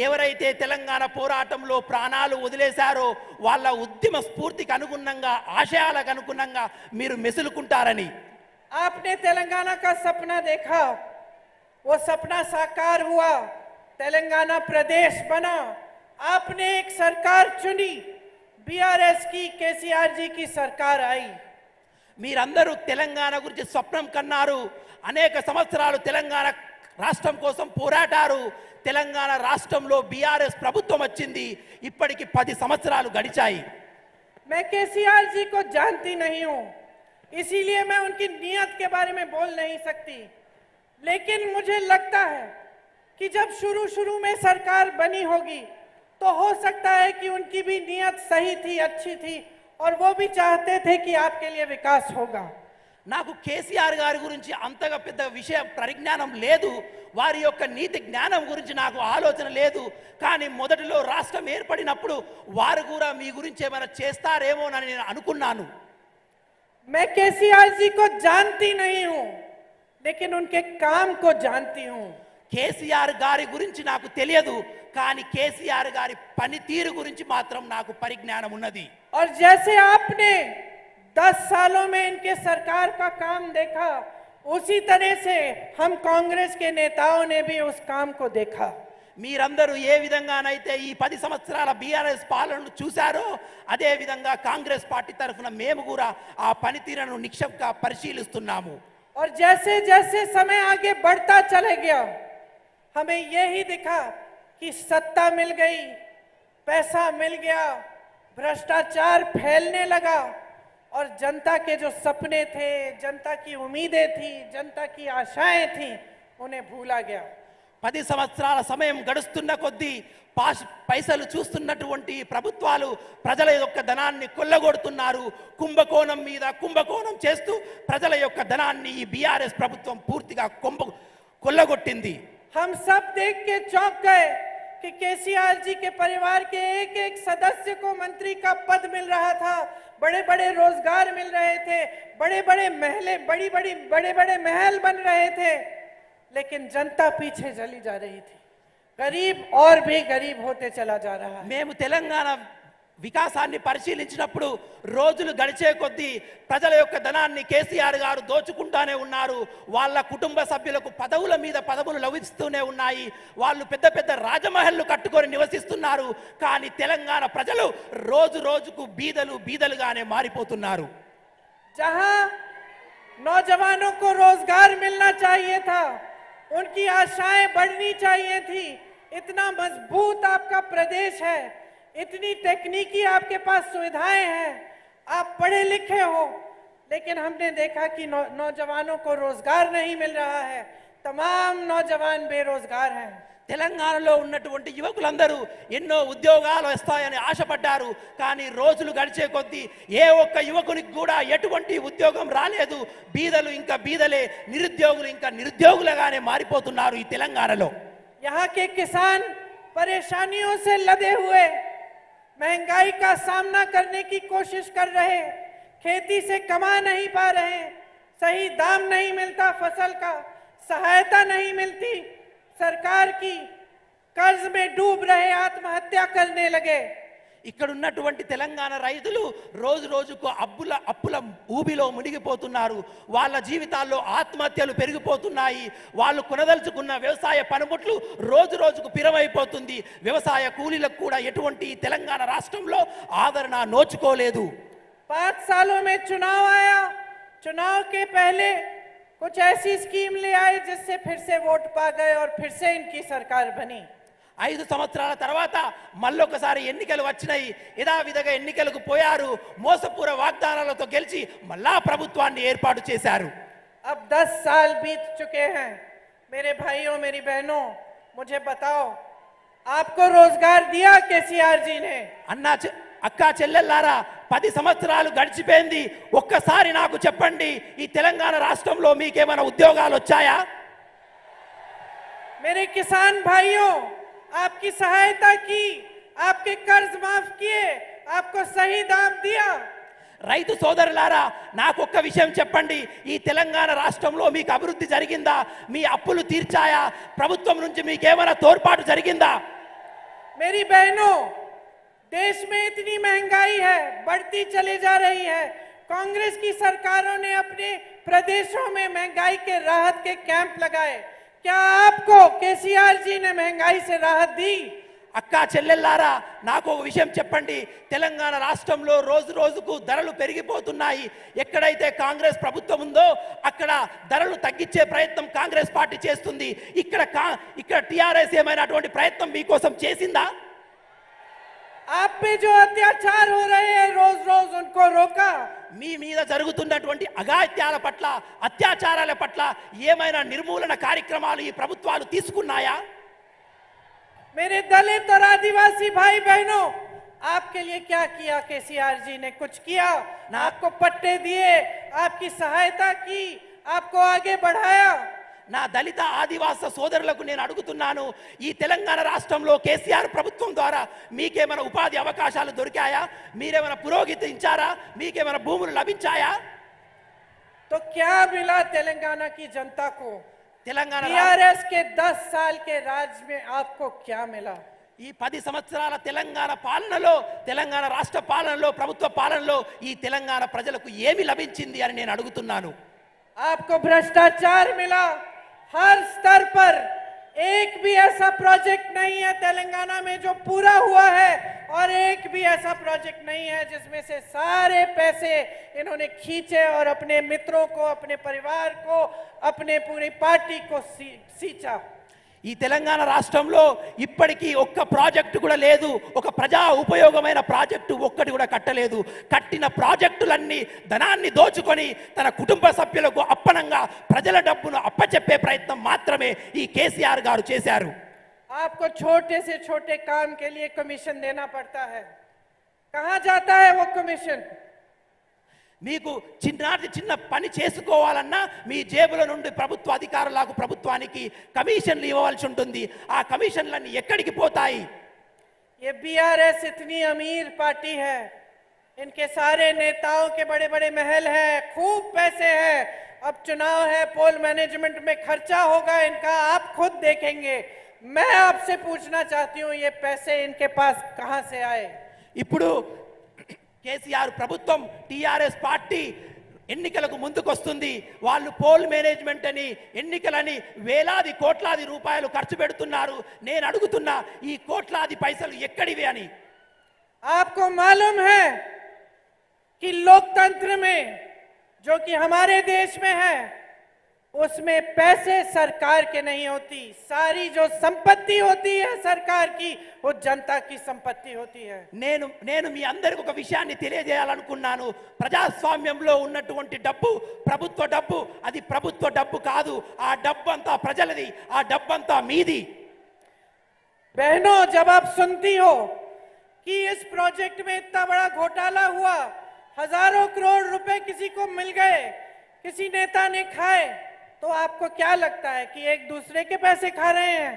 ఎవరైతే తెలంగాణ పోరాటంలో ప్రాణాలు వదిలేశారో వాళ్ళ ఉద్యమ స్ఫూర్తికి అనుగుణంగా, ఆశయాలకు అనుగుణంగా మీరు మెసులుకుంటారని. आपने तेलंगाना का सपना देखा, वो सपना साकार हुआ, तेलंगाना प्रदेश बना, आपने एक सरकार चुनी, बीआरएस की, केसीआर जी की सरकार आई. మీరందరూ తెలంగాణ గురించి స్వప్నం కన్నారు, అనేక సంవత్సరాలు తెలంగాణ రాష్ట్రం కోసం పోరాటారు. తెలంగాణ రాష్ట్రంలో బీఆర్ఎస్ ప్రభుత్వం వచ్చింది. ఇప్పటికి 10 సంవత్సరాలు గడిచాయి. मैं केसीआर जी को जानती नहीं हूं, इसीलिए मैं उनकी नीयत के बारे में बोल नहीं सकती, लेकिन मुझे लगता है कि जब शुरू में सरकार बनी होगी तो हो सकता है कि उनकी भी नीयत सही थी, अच्छी थी और वो भी चाहते थे कि आपके लिए विकास होगा. నాకు కేసీఆర్ గారి గురించి అంతగా పెద్ద విషయ పరిజ్ఞానం లేదు, వారి యొక్క నీతి జ్ఞానం గురించి నాకు ఆలోచన లేదు. కానీ మొదటిలో రాష్ట్రం ఏర్పడినప్పుడు వారు కూడా మీ గురించి ఏమైనా చేస్తారేమోనని నేను అనుకున్నాను. मैं केसीआर जी को जानती नहीं हूं, लेकिन उनके काम को जानती हूं. కేసీఆర్ గారి గురించి నాకు తెలియదు, కానీ కేసీఆర్ గారి పనితీరు గురించి మాత్రం నాకు పరిజ్ఞానం ఉన్నది. और जैसे आपने 10 सालों में इनके सरकार का काम देखा, उसी तरह से हम कांग्रेस के नेताओं ने भी उस काम को देखा. మీరందరూ ఏ విధంగానైతే ఈ 10 సంవత్సరాల బీఆర్ఎస్ పాలనను చూశారో అదే విధంగా కాంగ్రెస్ పార్టీ తరఫున మేము కూడా ఆ పనితీరును నిక్షేపంగా పరిశీలిస్తున్నాము. और जैसे जैसे समय आगे बढ़ता चले गया, हमें यही दिखा कि सत्ता मिल गई, पैसा मिल गया, भ्रष्टाचार फैलने लगा और जनता के जो सपने थे, जनता की उम्मीदें थी, जनता की आशाएं थी, उन्हें भूला गया. 10 సంవత్సరాల సమయం గడుస్తున్న కొద్దీ పైసలు చూస్తున్నటువంటి ప్రభుత్వాలు ప్రజల యొక్క ధనాన్ని కొల్లగొడుతున్నారు. కుంభకోణం మీద కుంభకోణం చేస్తూ ప్రజల యొక్క ధనాన్ని ఈ బీఆర్ఎస్ ప్రభుత్వం పూర్తిగా కొల్లగొట్టింది. हम सब देख के चौंक गए कि केसीआर जी के परिवार के एक सदस्य को मंत्री का पद मिल रहा था, बड़े-बड़े रोजगार मिल रहे थे, बड़े-बड़े महल बन रहे थे, लेकिन जनता पीछे चली जा रही थी. गरीब और भी गरीब होते चला जा रहा है. మేము తెలంగాణ వికాసాన్ని పరిశీలించినప్పుడు రోజులు గడిచే కొద్దీ ప్రజల యొక్క ధనాన్ని కేసీఆర్ గారు దోచుకుంటానే ఉన్నారు. వాళ్ళ కుటుంబ సభ్యులకు పదవుల మీద పదవులు లభిస్తూనే ఉన్నాయి. వాళ్ళు పెద్ద పెద్ద రాజమహల్లు కట్టుకొని నివసిస్తున్నారు. కానీ తెలంగాణ ప్రజలు రోజు రోజుకు బీదలుగానే మారిపోతున్నారు. जहां नौजवानों को रोजगार मिलना चाहिए था, उनकी आशाएं बढ़नी चाहिए थी. इतना मजबूत आपका प्रदेश है, इतनी तकनीकी आपके पास सुविधाएं हैं, आप पढ़े लिखे हो, लेकिन हमने देखा कि नौजवानों को रोजगार नहीं मिल रहा है. तमाम नौजवान बेरोजगार हैं. తెలంగాణలో ఉన్నటువంటి యువకులందరూ ఎన్నో ఉద్యోగాలు వస్తాయని ఆశపడ్డారు. కానీ రోజులు గడిచే కొద్దీ ఏ ఒక్క యువకునికి కూడా ఎటువంటి ఉద్యోగం రాలేదు. బీదలు ఇంకా బీదలే, నిరుద్యోగులు ఇంకా నిరుద్యోగులుగానే మారిపోతున్నారు ఈ తెలంగాణలో. यहाँ के किसान परेशानियों से लदे हुए महंगाई का सामना करने की कोशिश कर रहे, खेती से कमा नहीं पा रहे, सही दाम नहीं मिलता फसल का, सहायता नहीं मिलती, सरकार की कर्ज में डूब रहे, आत्महत्या करने लगे। ఇక్కడ ఉన్నటువంటి తెలంగాణ రైతులు రోజు రోజుకు అప్పుల ఊబిలో మునిగిపోతున్నారు. వాళ్ళ జీవితాల్లో ఆత్మహత్యలు పెరిగిపోతున్నాయి. వాళ్ళు కొనదలుచుకున్న వ్యవసాయ పనిముట్లు రోజు రోజుకు పిరమైపోతుంది. వ్యవసాయ కూలీలకు కూడా ఎటువంటి తెలంగాణ రాష్ట్రంలో ఆదరణ నోచుకోలేదు. 5 सालों में चुनाव आया, चुनाव के पहले कुछ ऐसी स्कीम ले आए जिससे फिर से वोट पा गए और फिर से इनकी सरकार बनी। 5 సంవత్సరాల తర్వాత మళ్ళొకసారి ఎన్నికలు వచ్చినాయి. యథావిధిగా ఎన్నికలకు పోయారు. మోసపూర వాగ్దానాలతో గెలిచి మళ్ళా ప్రభుత్వాన్ని ఏర్పాటు చేశారు. अब 10 साल बीत चुके हैं। मेरे भाइयों मेरी बहनों, मुझे बताओ, आपको रोजगार दिया केसीआर जी ने? అక్కా చెల్లెల్లారా, 10 సంవత్సరాలు గడిచిపోయింది. ఒక్కసారి నాకు చెప్పండి, ఈ తెలంగాణ రాష్ట్రంలో మీకేమైనా ఉద్యోగాలు వచ్చాయా? मेरे किसान भाइयों, आपकी सहायता की, आपके कर्ज माफ किए, आपको सही दाम दिया। రైతు సోదరులారా, నాకు ఒక్క విషయం చెప్పండి, ఈ తెలంగాణ రాష్ట్రంలో మీకు అభివృద్ధి జరిగిందా? మీ అప్పులు తీర్చాయా? ప్రభుత్వం నుంచి మీకేమైనా తోడ్పాటు జరిగిందా? मेरी बहनों, देश में इतनी महंगाई है, बढ़ती चली जा रही है। कांग्रेस की सरकारों ने अपने प्रदेशों में महंगाई के राहत के कैंप लगाए। क्या आपको केसीआर जी ने महंगाई से राहत दी? అక్కా చెల్లెల్లారా, నాకు ఒక విషయం చెప్పండి. తెలంగాణ రాష్ట్రంలో రోజు రోజుకు ధరలు పెరిగిపోతున్నాయి. ఎక్కడైతే కాంగ్రెస్ ప్రభుత్వం ఉందో అక్కడ ధరలు తగ్గించే ప్రయత్నం కాంగ్రెస్ పార్టీ చేస్తుంది. ఇక్కడ టిఆర్ఎస్ ఏమైనా అటువంటి ప్రయత్నం మీకోసం చేసిందా? आप पे जो अत्याचार हो रहे हैं, रोज रोज उनको रोका? మీ మీద జరుగుతున్నటువంటి అగాత్యాల పట్ల, అత్యాచారాల పట్ల ఏమైనా నిర్మూలన కార్యక్రమాలు ఈ ప్రభుత్వాలు తీసుకున్నాయా? मेरे दलित और आदिवासी भाई बहनों, आपके लिए क्या किया केसीआर जी ने? कुछ किया? आपको पट्टे दिए, आपकी सहायता की, आपको आगे बढ़ाया? నా దళిత ఆదివాస సోదరులకు నేను అడుగుతున్నాను, ఈ తెలంగాణ రాష్ట్రంలో కేసీఆర్ ప్రభుత్వం ద్వారా మీకేమైనా ఉపాధి అవకాశాలు దొరికాయా? మీరేమైనా పురోగతించారా? మీకేమైనా భూములు లభించాయా? तो क्या मिला तेलंगाना की जनता को? తెలంగాణ टीआरएस के 10 साल के राज में आपको क्या मिला? ఈ 10 సంవత్సరాల తెలంగాణ పాలనలో, తెలంగాణ రాష్ట్ర పాలనలో, ప్రభుత్వ పాలనలో ఈ తెలంగాణ ప్రజలకు ఏమి లభించింది అని నేను అడుగుతున్నాను. आपको भ्रष्टाचार मिला। हर स्तर पर एक भी ऐसा प्रोजेक्ट नहीं है तेलंगाना में जो पूरा हुआ है, और एक भी ऐसा प्रोजेक्ट नहीं है जिसमें से सारे पैसे इन्होंने खींचे और अपने मित्रों को, अपने परिवार को, अपने पूरी पार्टी को सींचा। ఈ తెలంగాణ రాష్ట్రంలో ఇప్పటికీ ఒక్క ప్రాజెక్టు కూడా లేదు. ఒక ప్రజా ఉపయోగమైన ప్రాజెక్టు ఒక్కటి కూడా కట్టలేదు. కట్టిన ప్రాజెక్టులన్నీ ధనాన్ని దోచుకొని తన కుటుంబ సభ్యులకు అప్పనంగా ప్రజల డబ్బును అప్పచెప్పే ప్రయత్నం మాత్రమే ఈ కేసీఆర్ గారు చేశారు. आपको छोटे से छोटे काम के लिए कमीशन देना पड़ता है। कहां जाता है वो कमीशन? మీకు చిన్న పని చేసుకోవాలన్నా మీ జేబుల నుండి ప్రభుత్వ అధికారులకు, ప్రభుత్వానికి కమిషన్లు ఇవ్వవలసి ఉంటుంది. ఆ కమిషన్లన్నీ ఎక్కడికి పోతాయి? ये बीआरएस इतनी अमीर पार्टी है, इनके सारे नेताओं के बड़े बड़े महल हैं, खूब पैसे हैं। अब चुनाव है, पोल मैनेजमेंट में खर्चा होगा इनका, आप खुद देखेंगे। मैं आपसे पूछना चाहती हूँ, ये पैसे इनके पास कहां से आए? ఇప్పుడు కేసీఆర్ ప్రభుత్వం, టిఆర్ఎస్ పార్టీ ఎన్నికలకు ముందుకొస్తుంది. వాళ్ళు పోల్ మేనేజ్మెంట్ అని, ఎన్నికలని వేలాది కోట్లాది రూపాయలు ఖర్చు పెడుతున్నారు. నేను అడుగుతున్నా, ఈ కోట్లాది పైసలు ఎక్కడివి అని. आपको मालूम है कि लोकतंत्र में, जो कि हमारे देश में है, उसमें पैसे सरकार के नहीं होती। सारी जो संपत्ति होती है सरकार की, वो जनता की संपत्ति होती है। నేను మీ అందరికి ఒక విషయాన్ని తెలియజేయాలనుకున్నాను. ప్రజాస్వామ్యంలో ఉన్నటువంటి డబ్బు ప్రభుత్వ డబ్బు, అది ప్రభుత్వ డబ్బు కాదు. ఆ డబ్బు అంతా ప్రజలది, ఆ డబ్బు అంతా మీది. बहनों, जब आप सुनती हो कि इस प्रोजेक्ट में इतना बड़ा घोटाला हुआ, हजारों करोड़ रुपए किसी को मिल गए, किसी नेता ने खाए, तो आपको क्या लगता है कि एक दूसरे के पैसे खा रहे हैं?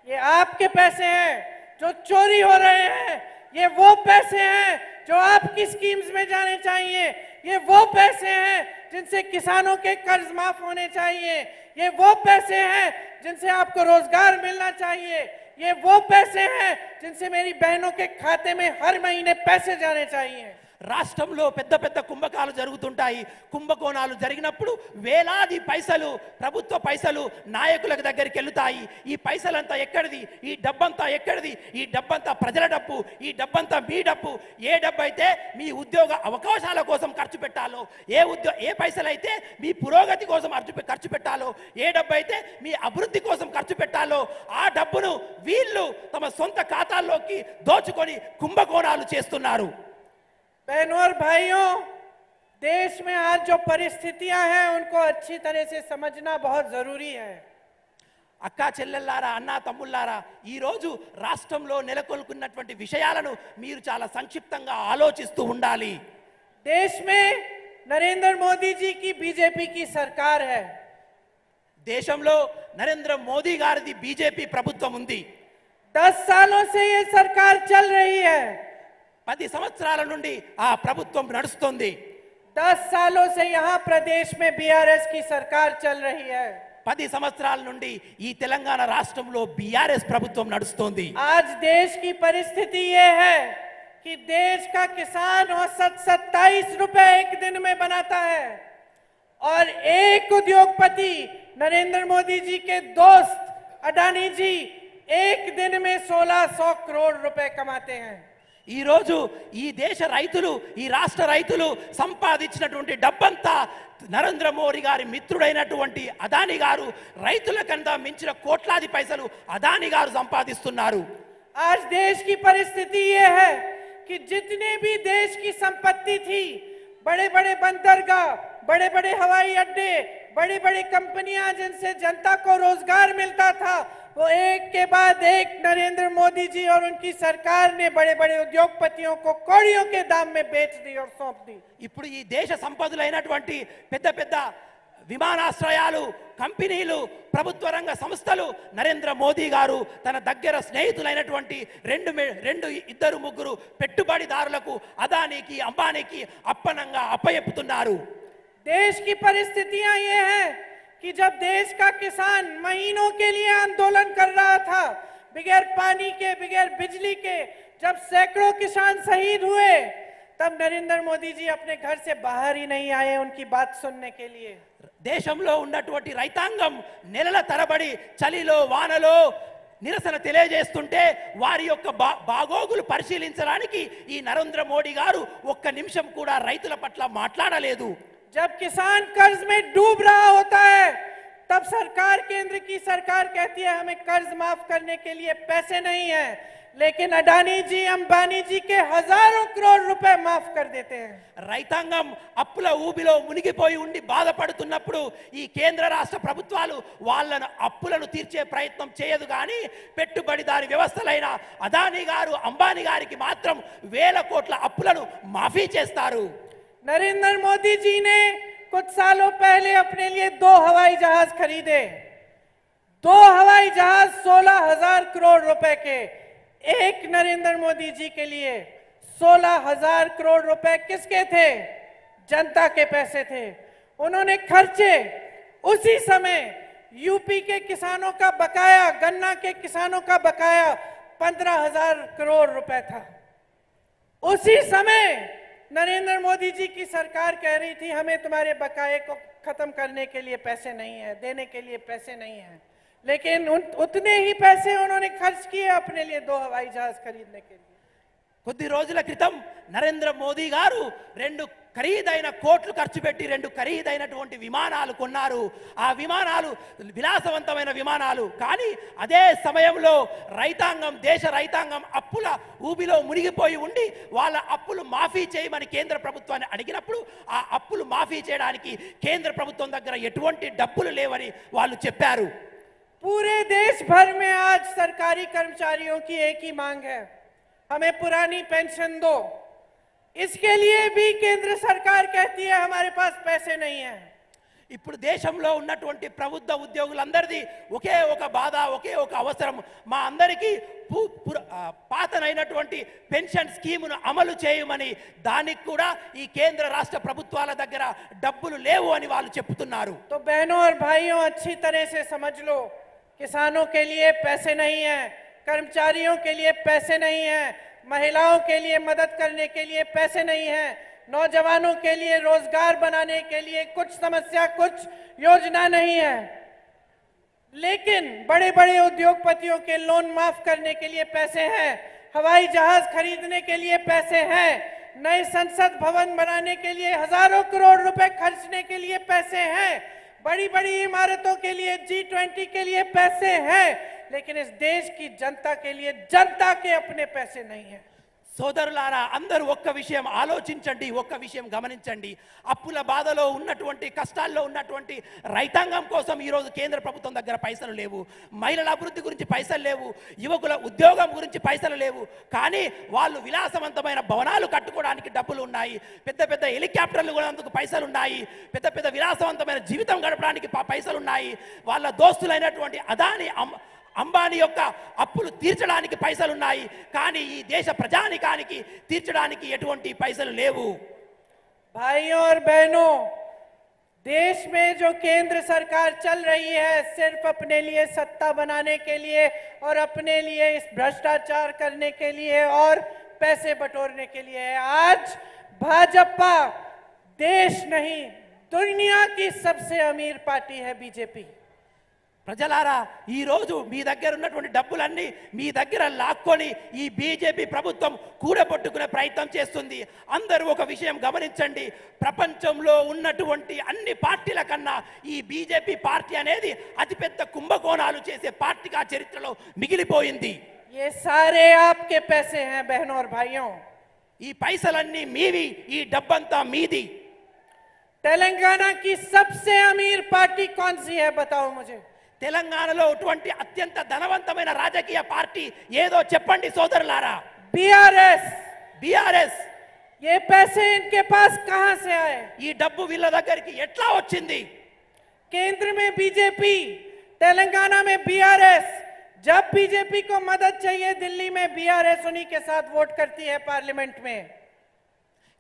ये आपके पैसे हैं जो चोरी हो रहे हैं। ये वो पैसे हैं जो आपकी स्कीम्स में जाने चाहिए। ये वो पैसे हैं जिनसे किसानों के कर्ज माफ होने चाहिए। ये वो पैसे हैं जिनसे आपको रोजगार मिलना चाहिए। ये वो पैसे हैं जिनसे मेरी बहनों के खाते में हर महीने पैसे जाने चाहिए। రాష్ట్రంలో పెద్ద పెద్ద కుంభకాలు జరుగుతుంటాయి. కుంభకోణాలు జరిగినప్పుడు వేలాది పైసలు, ప్రభుత్వ పైసలు నాయకుల దగ్గరికి వెళ్తాయి. ఈ పైసలంతా ఎక్కడిది? ఈ డబ్బంతా ఎక్కడిది? ఈ డబ్బంతా ప్రజల డబ్బు. ఈ డబ్బంతా మీ డబ్బు. ఏ డబ్బు అయితే మీ ఉద్యోగ అవకాశాల కోసం ఖర్చు పెట్టాలో, ఏ పైసలు అయితే మీ పురోగతి కోసం ఖర్చు పెట్టాలో, ఏ డబ్బు అయితే మీ అభివృద్ధి కోసం ఖర్చు పెట్టాలో, ఆ డబ్బును వీళ్ళు తమ సొంత ఖాతాల్లోకి దోచుకొని కుంభకోణాలు చేస్తున్నారు. बहनों और भाइयों, देश में आज जो परिस्थितियां हैं उनको अच्छी तरह से समझना बहुत जरूरी है। అక్కా చెల్లెల్లారా, అన్నా తమ్ముళ్ళారా, ఈ రోజు రాష్ట్రంలో నెలకొల్పున్నటువంటి విషయాలను మీరు చాలా సంక్షిప్తంగా ఆలోచిస్తూ ఉండాలి. देश में नरेंद्र मोदी जी की बीजेपी की सरकार है। దేశంలో నరేంద్ర మోదీ గారిది బీజేపీ ప్రభుత్వం ఉంది. 10 सालों से ये सरकार चल रही है। 10 సంవత్సరాల నుండి ఆ ప్రభుత్వం నడుస్తుంది. 10 सालों से यहाँ प्रदेश में बीआरएस की सरकार चल रही है। 10 సంవత్సరాల నుండి ఈ తెలంగాణ రాష్ట్రంలో బీఆర్ఎస్ ప్రభుత్వం నడుస్తుంది. आज देश की परिस्थिति ये है कि देश का किसान औसत 27 रुपए एक दिन में बनाता है और एक उद्योगपति नरेंद्र मोदी जी के दोस्त अडानी जी एक दिन में 1600 करोड़ रुपए कमाते हैं। ఈ రోజు ఈ దేశ రైతులు, ఈ రాష్ట్ర రైతులు సంపాదించినటువంటి డబ్బంతా నరేంద్ర మోడీ గారి మిత్రుడైనటువంటి అదానీ గారు రైతుల కన్నా మించిన కోట్లాది పైసలు అదానీ గారు సంపాదిస్తున్నారు. आज देश की परिस्थिति ये है कि जितने भी देश की संपत्ति थी, बड़े बड़े बंदरगाह, बड़े बड़े हवाई अड्डे, बड़ी बड़ी कंपनियां जिनसे जनता को रोजगार मिलता था, वो एक के बाद एक नरेंद्र मोदी जी और उनकी सरकार ने बड़े बड़े उद्योगपतियों को कौड़ियों के दाम में बेच दी और सौंप दी। ఇప్పుడు ఈ దేశ సంపదలైనటువంటి పెద్ద పెద్ద విమానాశ్రయాలు, కంపెనీలు, ప్రభుత్వ రంగ సంస్థలు నరేంద్ర మోదీ గారు తన దగ్గర స్నేహితులైనటువంటి ఇద్దరు ముగ్గురు పెట్టుబడిదారులకు, అదానీకి, అంబానీకి అప్పనంగా అప్పయెప్పుతున్నారు. देश की परिस्थितियां ये हैं कि जब देश का किसान महीनों के लिए आंदोलन कर रहा था, बगैर पानी के, बगैर बिजली के, जब सैकड़ों किसान शहीद हुए, तब नरेंद्र मोदी जी अपने घर से बाहर ही नहीं आए उनकी बात सुनने के लिए। దేశంలో ఉన్నటువంటి రైతాంగం నెలల తరబడి చలిలో వానలో నిరసన తెలియజేస్తుంటే వారి యొక్క బాగోగులు పరిశీలించడానికి ఈ నరేంద్ర మోడీ గారు ఒక్క నిమిషం కూడా రైతుల పట్ల మాట్లాడలేదు. जब किसान कर्ज में डूब रहा होता है, तब सरकार, केंद्र की सरकार कहती है हमें कर्ज माफ करने के लिए पैसे नहीं है, लेकिन अडानी जी, अंबानी जी के हजारों करोड़ रुपए माफ कर देते हैं। రైతాంగం అప్పుల ఊబిలో మునిగిపోయి ఉండి బాధపడుతున్నప్పుడు ఈ కేంద్ర రాష్ట్ర ప్రభుత్వాలు వాళ్ళను అప్పులను తీర్చే ప్రయత్నం చేయదు. కానీ పెట్టుబడిదారి వ్యవస్థలైన అదానీ గారు, అంబానీ గారికి మాత్రం వేల కోట్ల అప్పులను మాఫీ చేస్తారు. नरेंद्र मोदी जी ने कुछ सालों पहले अपने लिए 2 हवाई जहाज खरीदे। 2 हवाई जहाज 16,000 करोड़ रुपए के। एक नरेंद्र मोदी जी के लिए 16,000 करोड़ रुपए किसके थे? जनता के पैसे थे। उन्होंने खर्चे। उसी समय यूपी के किसानों का बकाया, गन्ना के किसानों का बकाया 15,000 करोड़ रुपए था। उसी समय नरेंद्र मोदी जी की सरकार कह रही थी हमें तुम्हारे बकाये को खत्म करने के लिए पैसे नहीं है, देने के लिए पैसे नहीं है, लेकिन उतने ही पैसे उन्होंने खर्च किए अपने लिए 2 हवाई जहाज खरीदने के लिए। కొద్ది రోజుల క్రితం నరేంద్ర మోదీ గారు 2 ఖరీదైన కోట్లు ఖర్చు పెట్టి 2 ఖరీదైనటువంటి విమానాలు కొన్నారు. ఆ విమానాలు విలాసవంతమైన విమానాలు. కానీ అదే సమయంలో దేశ రైతాంగం అప్పుల ఊబిలో మునిగిపోయి ఉండి వాళ్ళ అప్పులు మాఫీ చేయమని కేంద్ర ప్రభుత్వాన్ని అడిగినప్పుడు ఆ అప్పులు మాఫీ చేయడానికి కేంద్ర ప్రభుత్వం దగ్గర ఎటువంటి డబ్బులు లేవని వాళ్ళు చెప్పారు. पूरे देश भर में आज सरकारी कर्मचारियों की एक ही मांग है, हमें पुरानी पेंशन दो। इसके लिए भी केंद्र सरकार कहती है हमारे पास पैसे नहीं है। ఇప్పుడు దేశంలో ఉన్నటువంటి ప్రభుత్వ ఉద్యోగులందరిది ఒకే ఒక బాధ, ఒకే ఒక అవసరం, మా అందరికీ పాతనైనటువంటి పెన్షన్ స్కీమును అమలు చేయమని. దానికి కూడా ఈ కేంద్ర రాష్ట్ర ప్రభుత్వాల దగ్గర డబ్బులు లేవు అని వాళ్ళు చెప్తున్నారు. तो बहनों और भाइयों, अच्छी तरह से समझ लो, किसानों के लिए पैसे नहीं है, कर्मचारियों के लिए पैसे नहीं है, महिलाओं के लिए मदद करने के लिए पैसे नहीं है, नौजवानों के लिए रोजगार बनाने के लिए कुछ समस्या, कुछ योजना नहीं है। लेकिन बड़े बड़े उद्योगपतियों के लोन माफ करने के लिए पैसे हैं, हवाई जहाज खरीदने के लिए पैसे हैं, नए संसद भवन बनाने के लिए हजारों करोड़ रुपए खर्चने के लिए पैसे हैं, बड़ी बड़ी इमारतों के लिए G20 के लिए पैसे हैं, लेकिन इस देश की जनता के लिए जनता के अपने पैसे नहीं है। సోదరులారా, అందరూ ఒక్క విషయం ఆలోచించండి, ఒక్క విషయం గమనించండి. అప్పుల బాధలో ఉన్నటువంటి, కష్టాల్లో ఉన్నటువంటి రైతాంగం కోసం ఈరోజు కేంద్ర ప్రభుత్వం దగ్గర పైసలు లేవు, మహిళల అభివృద్ధి గురించి పైసలు లేవు, యువకుల ఉద్యోగం గురించి పైసలు లేవు. కానీ వాళ్ళు విలాసవంతమైన భవనాలు కట్టుకోవడానికి డబ్బులు ఉన్నాయి, పెద్ద పెద్ద హెలికాప్టర్లు కొనేందుకు పైసలు ఉన్నాయి, పెద్ద పెద్ద విలాసవంతమైన జీవితం గడపడానికి పైసలు ఉన్నాయి. వాళ్ళ దోస్తులైనటువంటి అదాని అంబానీ యొక్క అప్పులు తీర్చడానికి పైసలు ఉన్నాయి. కానీ ఈ దేశ ప్రజానికానికి తీర్చడానికి ఎటువంటి పైసలు లేవు. भाइयों और बहनों, देश में जो केंद्र सरकार चल रही है सिर्फ अपने लिए सत्ता बनाने के लिए और अपने लिए इस भ्रष्टाचार करने के लिए और पैसे बटोरने के लिए है। आज भाजपा देश नहीं, दुनिया की सबसे अमीर पार्टी है बीजेपी। ప్రజలారా, ఈ రోజు మీ దగ్గర ఉన్నటువంటి డబ్బులన్నీ మీ దగ్గర లాక్కొని ఈ బీజేపీ ప్రభుత్వం కూడబొట్టుకునే ప్రయత్నం చేస్తుంది. అందరూ ఒక విషయం గమనించండి, ప్రపంచంలో ఉన్నటువంటి అన్ని పార్టీల కన్నా ఈ బీజేపీ పార్టీ అనేది అతిపెద్ద కుంభకోణాలు చేసే పార్టీగా చరిత్రలో మిగిలిపోయింది. ये सारे आपके पैसे हैं बहनों और भाइयों। ఈ పైసలన్నీ మీవి, ఈ డబ్బంతా మీది. तेलंगाना की सबसे अमीर पार्टी कौन सी है, बताओ मुझे। తెలంగాణలో అటువంటి అత్యంత ధనవంతమైన రాజకీయ పార్టీ ఏదో చెప్పండి సోదరులారా. బీఆర్ఎస్. ये पैसे इनके पास कहां से आए? ఈ డబ్బు వీళ్ళ దగ్గరికి ఎట్లా వచ్చింది? केंद्र में बीजेपी, तेलंगाना में बीआरएस। जब बीजेपी को मदद चाहिए दिल्ली में बीआरएस उन्हीं के साथ वोट करती है पार्लियामेंट में।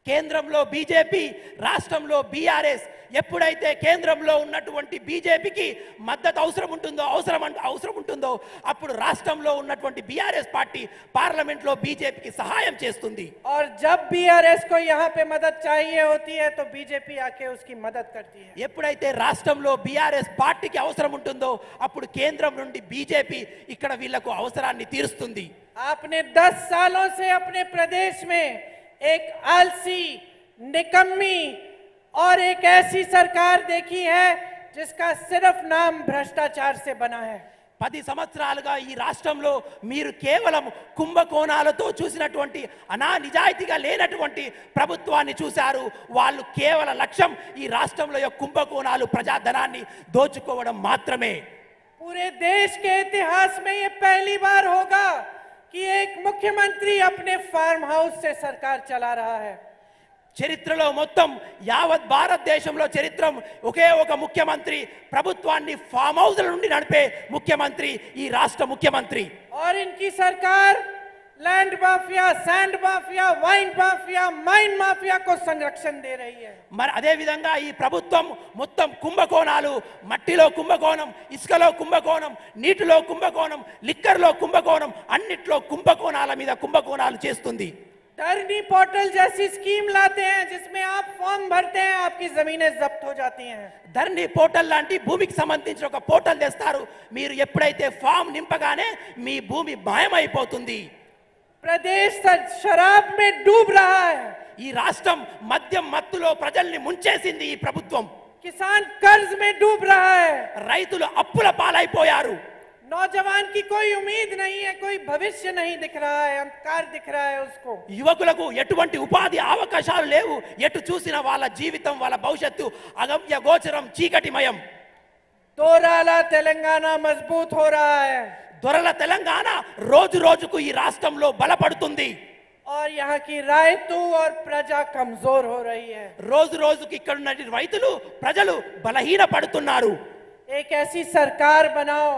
కేంద్రంలో బీజేపీ, రాష్ట్రంలో బీఆర్ఎస్. ఎప్పుడైతే కేంద్రంలో ఉన్నటువంటి బీజేపీకి మద్దతు అవసరం ఉంటుందో అప్పుడు రాష్ట్రంలో ఉన్నటువంటి బీఆర్ఎస్ పార్టీ పార్లమెంట్లో బీజేపీకి సహాయం చేస్తుంది. और जब बीआरएस को यहाँ पे मदद चाहिए होती है तो बीजेपी आके उसकी मदद करती है। ఎప్పుడైతే రాష్ట్రంలో బీఆర్ఎస్ పార్టీకి అవసరం ఉంటుందో అప్పుడు కేంద్రం నుండి బీజేపీ ఇక్కడ వీళ్లకు అవసరాన్ని తీరుస్తుంది. आपने 10 सालों से अपने प्रदेश में एक आलसी, निकम्मी और एक ऐसी सरकार देखी है जिसका सिर्फ नाम भ्रष्टाचार से बना है। 10 సంవత్సరాలుగా ఈ రాష్ట్రంలో మీరు కేవలం కుంభకోణాలతో చూసినటువంటి నిజాయితీగా లేనటువంటి ప్రభుత్వాన్ని చూశారు. వాళ్ళు కేవల లక్ష్యం ఈ రాష్ట్రంలో కుంభకోణాలు, ప్రజాధనాన్ని దోచుకోవడం మాత్రమే. पूरे देश के इतिहास में ये पहली बार होगा कि एक मुख्यमंत्री अपने फार्म हाउस से सरकार चला रहा है। చరిత్రలో మొత్తం యావత్ భారతదేశంలో చరిత్రం ఒకే ఒక ముఖ్యమంత్రి ప్రభుత్వాన్ని ఫామ్ హౌస్ నుండి నడిపే ముఖ్యమంత్రి ఈ రాష్ట్ర ముఖ్యమంత్రి. और इनकी सरकार land mafia, sand mafia, wine mafia, mine mafia को संरक्षण दे रही है। మరి అదే విధంగా ఈ ప్రభుత్వం మొత్తం కుంభకోణాలు, మట్టిలో కుంభకోణం, ఇసుకలో కుంభకోణం, నీటిలో కుంభకోణం, లిక్కర్లో కుంభకోణం, అన్నిట్లో కుంభకోణాల మీద కుంభకోణాలు చేస్తుంది. धरनी पोर्टल जैसी स्कीम लाते हैं जिसमें आप फॉर्म भरते हैं, आपकी जमीनें जब्त हो जाती हैं। ధరణి పోర్టల్ లాంటి భూమికి సంబంధించిన ఒక పోర్టల్ తెస్తారు. మీరు ఎప్పుడైతే ఫామ్ నింపగానే మీ భూమి మాయమైపోతుంది. प्रदेश शराब में डूब रहा है। ఈ రాష్ట్రం మద్యం మత్తులో ప్రజల్ని ముంచేసింది ఈ ప్రభుత్వం. किसान कर्ज में डूब रहा है। రైతులు అప్పుల పాలైపోయారు. नौजवान की कोई उम्मीद नहीं है, कोई भविष्य नहीं दिख रहा है, अंधकार दिख रहा है उसको। యువకులకు ఎటువంటి ఉపాధి అవకాశాలు లేవు. ఎటు చూసిన వాళ్ళ జీవితం, వాళ్ళ భవిష్యత్తు అగమ్య గోచరం, చీకటిమయం. दोराला तेलंगाना मजबूत हो रहा है దొరల తెలంగాణ రోజు రోజుకు ఈ రాష్ట్రంలో బలపడుతుంది. और यहाँ की रायतू और प्रजा कमजोर हो रही है. రోజు రోజుకి ఇక్కడ ఉన్న రైతులు ప్రజలు బలహీన పడుతున్నారు. एक ऐसी सरकार बनाओ,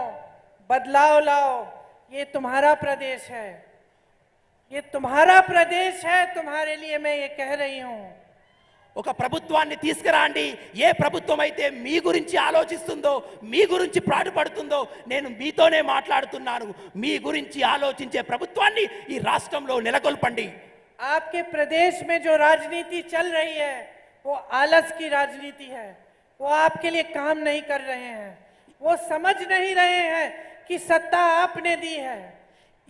बदलाव लाओ. ये तुम्हारा प्रदेश है, ये तुम्हारा प्रदेश है. तुम्हारे लिए मैं ये कह रही हूँ. ఒక ప్రభుత్వాన్ని తీసుకురాండి. ఏ ప్రభుత్వం అయితే మీ గురించి ఆలోచిస్తుందో, మీ గురించి పాటుపడుతుందో, నేను మీతోనే మాట్లాడుతున్నాను. మీ గురించి ఆలోచించే ప్రభుత్వాన్ని ఈ రాష్ట్రంలో నెలకొల్పండి. आपके प्रदेश में जो राजनीति चल रही है वो आलस की राजनीति है. वो आपके लिए काम नहीं कर रहे हैं. वो समझ नहीं रहे हैं कि सत्ता आपने दी है.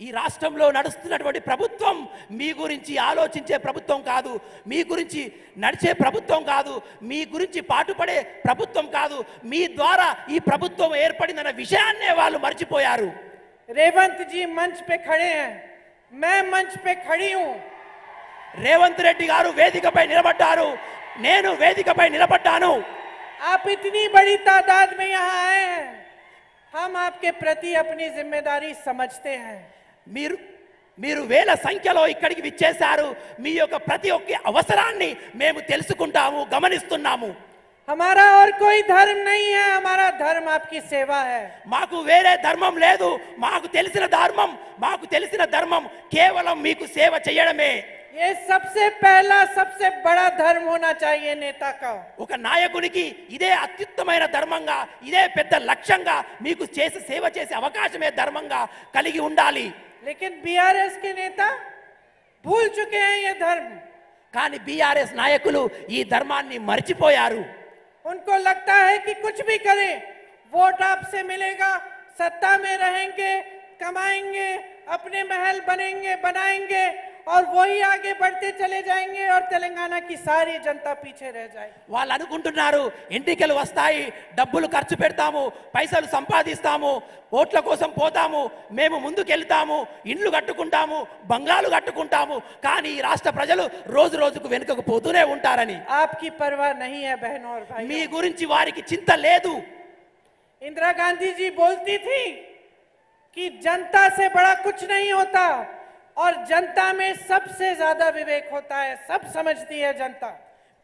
ఈ రాష్ట్రంలో నడుస్తున్నటువంటి ప్రభుత్వం మీ గురించి ఆలోచించే ప్రభుత్వం కాదు, మీ గురించి నడిచే ప్రభుత్వం కాదు, మీ గురించి పాటుపడే ప్రభుత్వం కాదు. మీ ద్వారా ఈ ప్రభుత్వం ఏర్పడిందన్న విషయాన్నే వాళ్ళు మర్చిపోయారు. रेवंत जी मंच पे खड़े हैं, मैं मंच पे खड़ी हूं. రేవంత్ రెడ్డి గారు వేదికపై నిలబడ్డారు, నేను వేదికపై నిలబడ్డాను. आप इतनी बड़ी तादाद में यहाँ आए हैं, हम आपके प्रति अपनी जिम्मेदारी समझते हैं. మీరు వేల సంఖ్యలో ఇక్కడికి విచ్చేశారు. మీ యొక్క ప్రతి ఒక్క అవసరాన్ని మేము తెలుసుకుంటాము, గమనిస్తున్నాము. हमारा और कोई धर्म नहीं है, हमारा धर्म आपकी सेवा है. మాకు వేరే ధర్మం లేదు. మాకు తెలిసిన ధర్మం కేవలం మీకు సేవ చేయడమే. ये सबसे पहला सबसे बड़ा धर्म होना चाहिए नेता का. ఒక నాయకునికి ఇదే అత్యుత్తమైన ధర్మంగా, ఇదే పెద్ద లక్ష్యంగా, మీకు సేవ చేసే అవకాశమే ధర్మంగా కలిగి ఉండాలి. लेकिन बीआरएस के नेता भूल चुके हैं ये धर्म. కానీ బీఆర్ఎస్ నాయకులు ఈ ధర్మాన్ని మర్చిపోయారు. उनको लगता है कि कुछ भी करें, वोट आपसे मिलेगा, सत्ता में रहेंगे, कमाएंगे, अपने महल बनाएंगे और वही आगे बढ़ते चले जाएंगे और तेलंगाना की सारी जनता पीछे रह जाएगी. వాళ్ళు అనుకుంటున్నారు ఎన్నికలు వస్తాయి, డబ్బులు ఖర్చు పెడతాము, పైసలు సంపాదిస్తాము, ఓట్ల కోసం పోతాము, మేము ముందుకెళ్తాము, ఇండ్లు కట్టుకుంటాము, బంగ్లాలు కట్టుకుంటాము. కానీ ఈ రాష్ట్ర ప్రజలు రోజు రోజుకు వెనుకకు పోతూనే ఉంటారని. आपकी परवाह नहीं है बहनों और भाइयों. మీ గురించి వారికి చింత లేదు. इंदिरा गांधी जी बोलती थी कि जनता से बड़ा कुछ नहीं होता और जनता में सबसे ज्यादा विवेक होता है. सब समझती है जनता.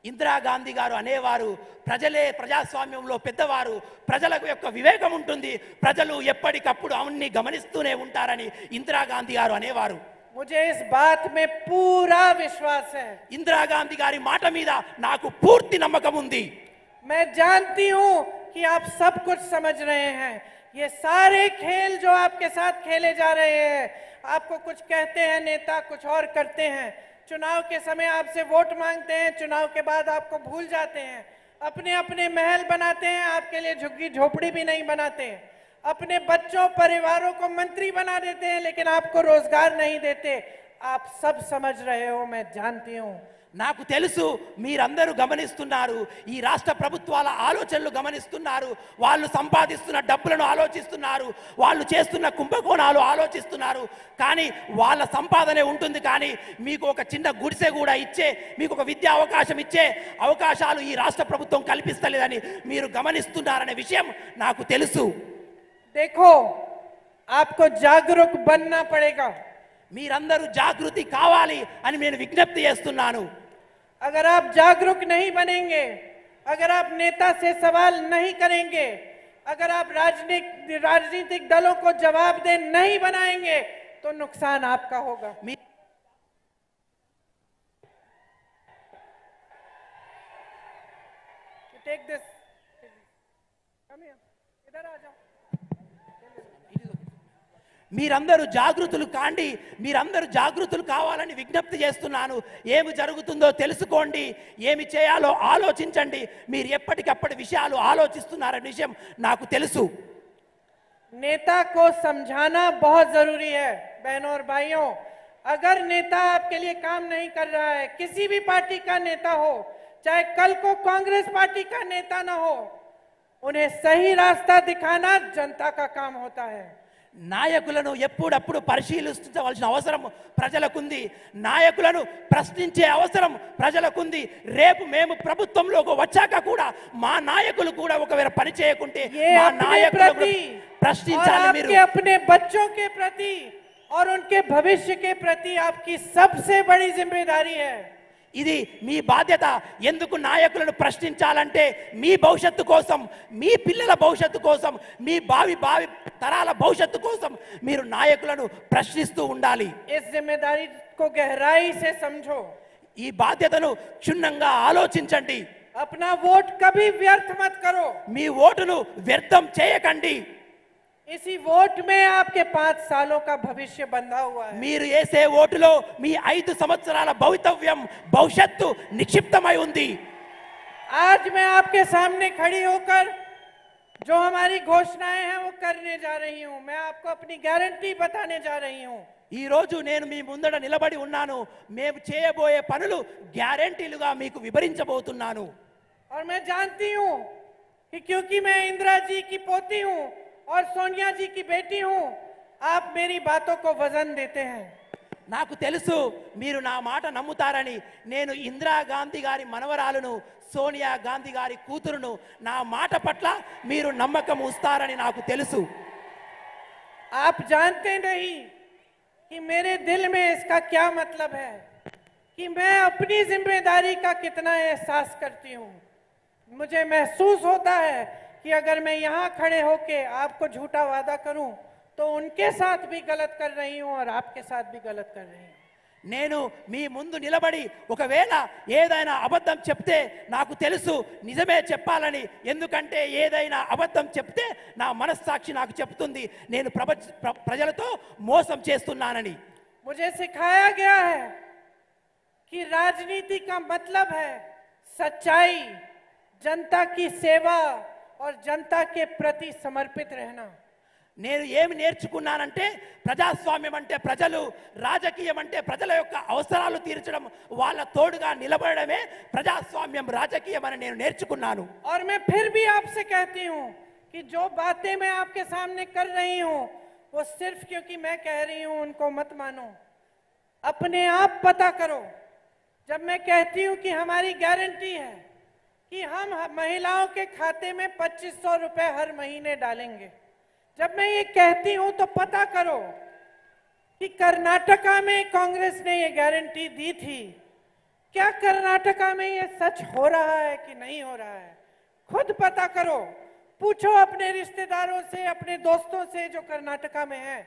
ఇందిరాగాంధీ గారు అనేవారు, ప్రజలే ప్రజాస్వామ్యంలో పెద్దవారు, ప్రజలకు యొక్క వివేకం ఉంటుంది, ప్రజలు ఎప్పటికప్పుడు అవన్నీ గమనిస్తూనే ఉంటారని ఇందిరాగాంధీ గారు అనేవారు. मुझे इस बात में पूरा विश्वास है. ఇందిరాగాంధీ గారి మాట మీద నాకు పూర్తి నమ్మకం ఉంది. मैं जानती हूं कि आप सब कुछ समझ रहे हैं. ये सारे खेल जो आपके साथ खेले जा रहे हैं, आपको कुछ कहते हैं नेता, कुछ और करते हैं. चुनाव के समय आपसे वोट मांगते हैं, चुनाव के बाद आपको भूल जाते हैं. अपने अपने महल बनाते हैं, आपके लिए झुग्गी झोपड़ी भी नहीं बनाते. अपने बच्चों परिवारों को मंत्री बना देते हैं, लेकिन आपको रोजगार नहीं देते. आप सब समझ रहे हो, मैं जानती हूं. నాకు తెలుసు, మీరందరూ గమనిస్తున్నారు, ఈ రాష్ట్ర ప్రభుత్వాల ఆలోచనలు గమనిస్తున్నారు, వాళ్ళు సంపాదిస్తున్న డబ్బులను ఆలోచిస్తున్నారు, వాళ్ళు చేస్తున్న కుంభకోణాలు ఆలోచిస్తున్నారు. కానీ వాళ్ళ సంపాదనే ఉంటుంది, కానీ మీకు ఒక చిన్న గుడిసె కూడా ఇచ్చే, మీకు ఒక విద్యా అవకాశం ఇచ్చే అవకాశాలు ఈ రాష్ట్ర ప్రభుత్వం కల్పిస్తలేదని మీరు గమనిస్తున్నారనే విషయం నాకు తెలుసు. देखो, आपको जागरूक बनना पड़ेगा. మీరందరూ జాగృతి కావాలి అని నేను విజ్ఞప్తి చేస్తున్నాను. अगर आप जागरूक नहीं बनेंगे, अगर आप नेता से सवाल नहीं करेंगे, अगर आप राजनीतिक दलों को जवाबदेह नहीं बनाएंगे तो नुकसान आपका होगा. टेक दिस, इधर आ जाओ. మీరందరూ జాగృతులు కాండి, మీరందరూ జాగృతులు కావాలని విజ్ఞప్తి చేస్తున్నాను. ఏమి జరుగుతుందో తెలుసుకోండి, ఏమి చేయాలో ఆలోచించండి. మీరు ఎప్పటికప్పటి విషయాలు ఆలోచిస్తున్నారనే విషయం నాకు తెలుసు. नेता को समझाना बहुत जरूरी है. बहनों और भाइयों, अगर नेता आपके लिए काम नहीं कर रहा है, किसी भी पार्टी का नेता हो, चाहे कल को कांग्रेस पार्टी का नेता ना हो, उन्हें सही रास्ता दिखाना जनता का काम होता है. నాయకులను ఎప్పుడప్పుడు పరిశీలించవలసిన అవసరం ప్రజలకుంది. నాయకులను ప్రశ్నించే అవసరం ప్రజలకుంది. రేపు మేము ప్రభుత్వంలోకి వచ్చాక కూడా మా నాయకులు కూడా ఒకవేళ పని చేయకుంటే మా నాయకులను ప్రశ్నించాలి. మీరు अपने बच्चों के प्रति और उनके भविष्य के प्रति आपकी सबसे बड़ी जिम्मेदारी है. ఇది మీ బాధ్యత. ఎందుకు నాయకులను ప్రశ్నించాలంటే మీ భవిష్యత్తు కోసం, మీ పిల్లల భవిష్యత్తు కోసం, మీ భావి తరాల భవిష్యత్తు కోసం మీరు నాయకులను ప్రశ్నిస్తూ ఉండాలి. इस जिम्मेदारी को गहराई से समझो. ఈ బాధ్యతను క్షుణ్ణంగా ఆలోచించండి. अपना वोट कभी व्यर्थ मत करो. మీ ఓటును వ్యర్థం చేయకండి. इसी वोट में आपके 5 सालों का भविष्य बंधा हुआ है. మీరు వేసే ఓటులో మీ 5 సంవత్సరాల భవిష్యత్తు నిక్షిప్తమై ఉంది. आज मैं आपके सामने खड़ी होकर जो हमारी घोषणाएं हैं वो करने जा रही हूं. मैं आपको अपनी गारंटी बताने जा रही हूं. ఈ రోజు నేను మీ ముందర నిలబడి ఉన్నాను. మేము చేయబోయే పనులు గ్యారెంటీలుగా మీకు వివరించబోతున్నాను. और मैं जानती हूं कि क्योंकि मैं इंदिरा जी की पोती हूं और सोनिया जी की बेटी हूं, आप मेरी बातों को वजन देते हैं. నాకు తెలుసు మీరు నా మాట నమ్ముతారని. నేను ఇందిరా గాంధీ గారి మనవరాలును, సోనియా గాంధీ గారి కూతురును. నా మాట పట్ల మీరు నమ్మకం ఉంచుతారని నాకు తెలుసు. आप जानते नहीं कि मेरे दिल में इसका क्या मतलब है, कि मैं अपनी जिम्मेदारी का कितना एहसास करती हूं. मुझे महसूस होता है कि अगर मैं यहाँ खड़े होके आपको झूठा वादा करूं तो उनके साथ भी गलत कर रही हूं और आपके साथ भी गलत कर रही हूं. నేను మీ ముందు నిలబడి ఒకవేళ ఏదైనా అబద్ధం చెప్తే నాకు తెలుసు నిజమే చెప్పాలని. ఎందుకంటే ఏదైనా అబద్ధం చెప్తే నా మనస్సాక్షి నాకు చెప్తుంది నేను ప్రజలతో మోసం చేస్తున్నానని. मुझे सिखाया गया है कि राजनीति का मतलब है सच्चाई, जनता की सेवा और जनता के प्रति समर्पित रहना. నేను ఏమి నేర్చుకున్నానంటే ప్రజాస్వామ్యం అంటే ప్రజలు, రాజకీయం అంటే ప్రజల యొక్క అవసరాలు తీర్చడం, వాళ్ళ తోడుగా నిలబడమే ప్రజాస్వామ్యం, రాజకీయం అని నేను నేర్చుకున్నాను. और मैं फिर भी आपसे कहती हूं कि जो बातें मैं आपके सामने कर रही हूं वो सिर्फ क्योंकि मैं कह रही हूं उनको मत मानो. अपने आप पता करो. जब मैं कहती हूं कि हमारी गारंटी है कि हम महिलाओं के खाते में 2500 रुपए हर महीने डालेंगे, जब मैं ये कहती हूं तो पता करो कि कर्नाटका में कांग्रेस ने ये गारंटी दी थी. क्या कर्नाटका में ये सच हो रहा है कि नहीं हो रहा है? खुद पता करो. पूछो अपने रिश्तेदारों से, अपने दोस्तों से जो कर्नाटका में हैं.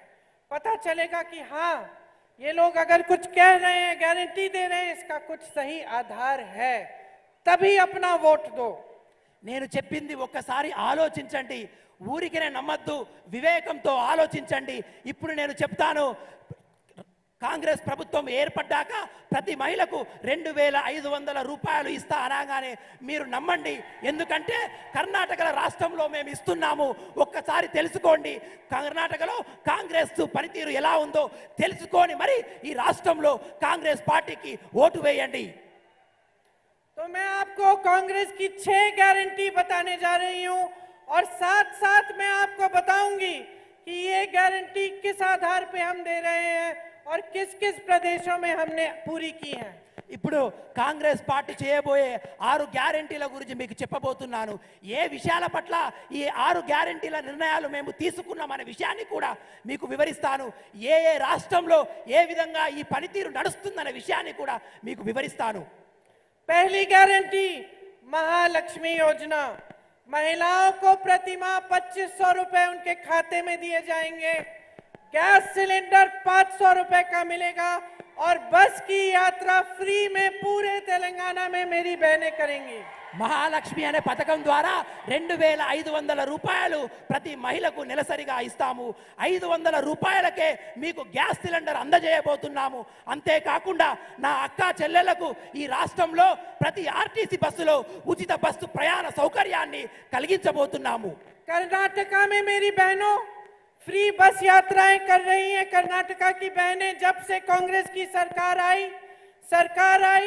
पता चलेगा कि हाँ, ये लोग अगर कुछ कह रहे हैं, गारंटी दे रहे हैं, इसका कुछ सही आधार है. तभी अपना वोट दो. నేను చెప్పింది ఒక్కసారి ఆలోచించండి. ఊరికినే నమ్మద్దు, వివేకంతో ఆలోచించండి. ఇప్పుడు నేను చెప్తాను, కాంగ్రెస్ ప్రభుత్వం ఏర్పడ్డాక ప్రతి మహిళకు 2500 రూపాయలు ఇస్తా అనగానే మీరు నమ్మండి. ఎందుకంటే కర్ణాటక రాష్ట్రంలో మేము ఇస్తున్నాము. ఒక్కసారి తెలుసుకోండి, కర్ణాటకలో కాంగ్రెస్ పనితీరు ఎలా ఉందో తెలుసుకొని మరి ఈ రాష్ట్రంలో కాంగ్రెస్ పార్టీకి ఓటు వేయండి. तो मैं आपको कांग्रेस की 6 गारंटी बताने जा रही हूं और साथ साथ मैं आपको बताऊंगी कि ये गारंटी किस आधार पे हम दे रहे हैं और किस किस प्रदेशों में हमने पूरी की है. ఇప్పుడు కాంగ్రెస్ పార్టీ చేయబోయే 6 గ్యారెంటీల గురించి మీకు చెప్పబోతున్నాను. ఏ విషయాల పట్ల ఈ 6 గ్యారెంటీల నిర్ణయాలు మేము తీసుకున్నామనే విషయాన్ని కూడా మీకు వివరిస్తాను. ఏ ఏ రాష్ట్రంలో ఏ విధంగా ఈ పనితీరు నడుస్తుందనే విషయాన్ని కూడా మీకు వివరిస్తాను. पहली गारंटी महालक्ष्मी योजना. महिलाओं को प्रति माह 2500 रुपए उनके खाते में दिए जाएंगे. गैस सिलेंडर 500 रुपए का मिलेगा और बस की यात्रा फ्री में पूरे तेलंगाना में मेरी बहनें करेंगी. మహాలక్ష్మి అనే పథకం ద్వారా 2500 రూపాయలు ప్రతి మహిళకు నెలసరిగా ఇస్తాము. 500 రూపాయలకే మీకు గ్యాస్ సిలిండర్ అందజేయబోతున్నాము. అంతేకాకుండా నా అక్క చెల్లెలకు ఈ రాష్ట్రంలో ప్రతి ఆర్టీసీ బస్సులో ఉచిత బస్సు ప్రయాణ సౌకర్యాన్ని కలిగించబోతున్నాము. कर्नाटका में मेरी बहनों फ्री बस यात्राएं कर रही हैं. कर्नाटका की बहनें जब से कांग्रेस की सरकार आई,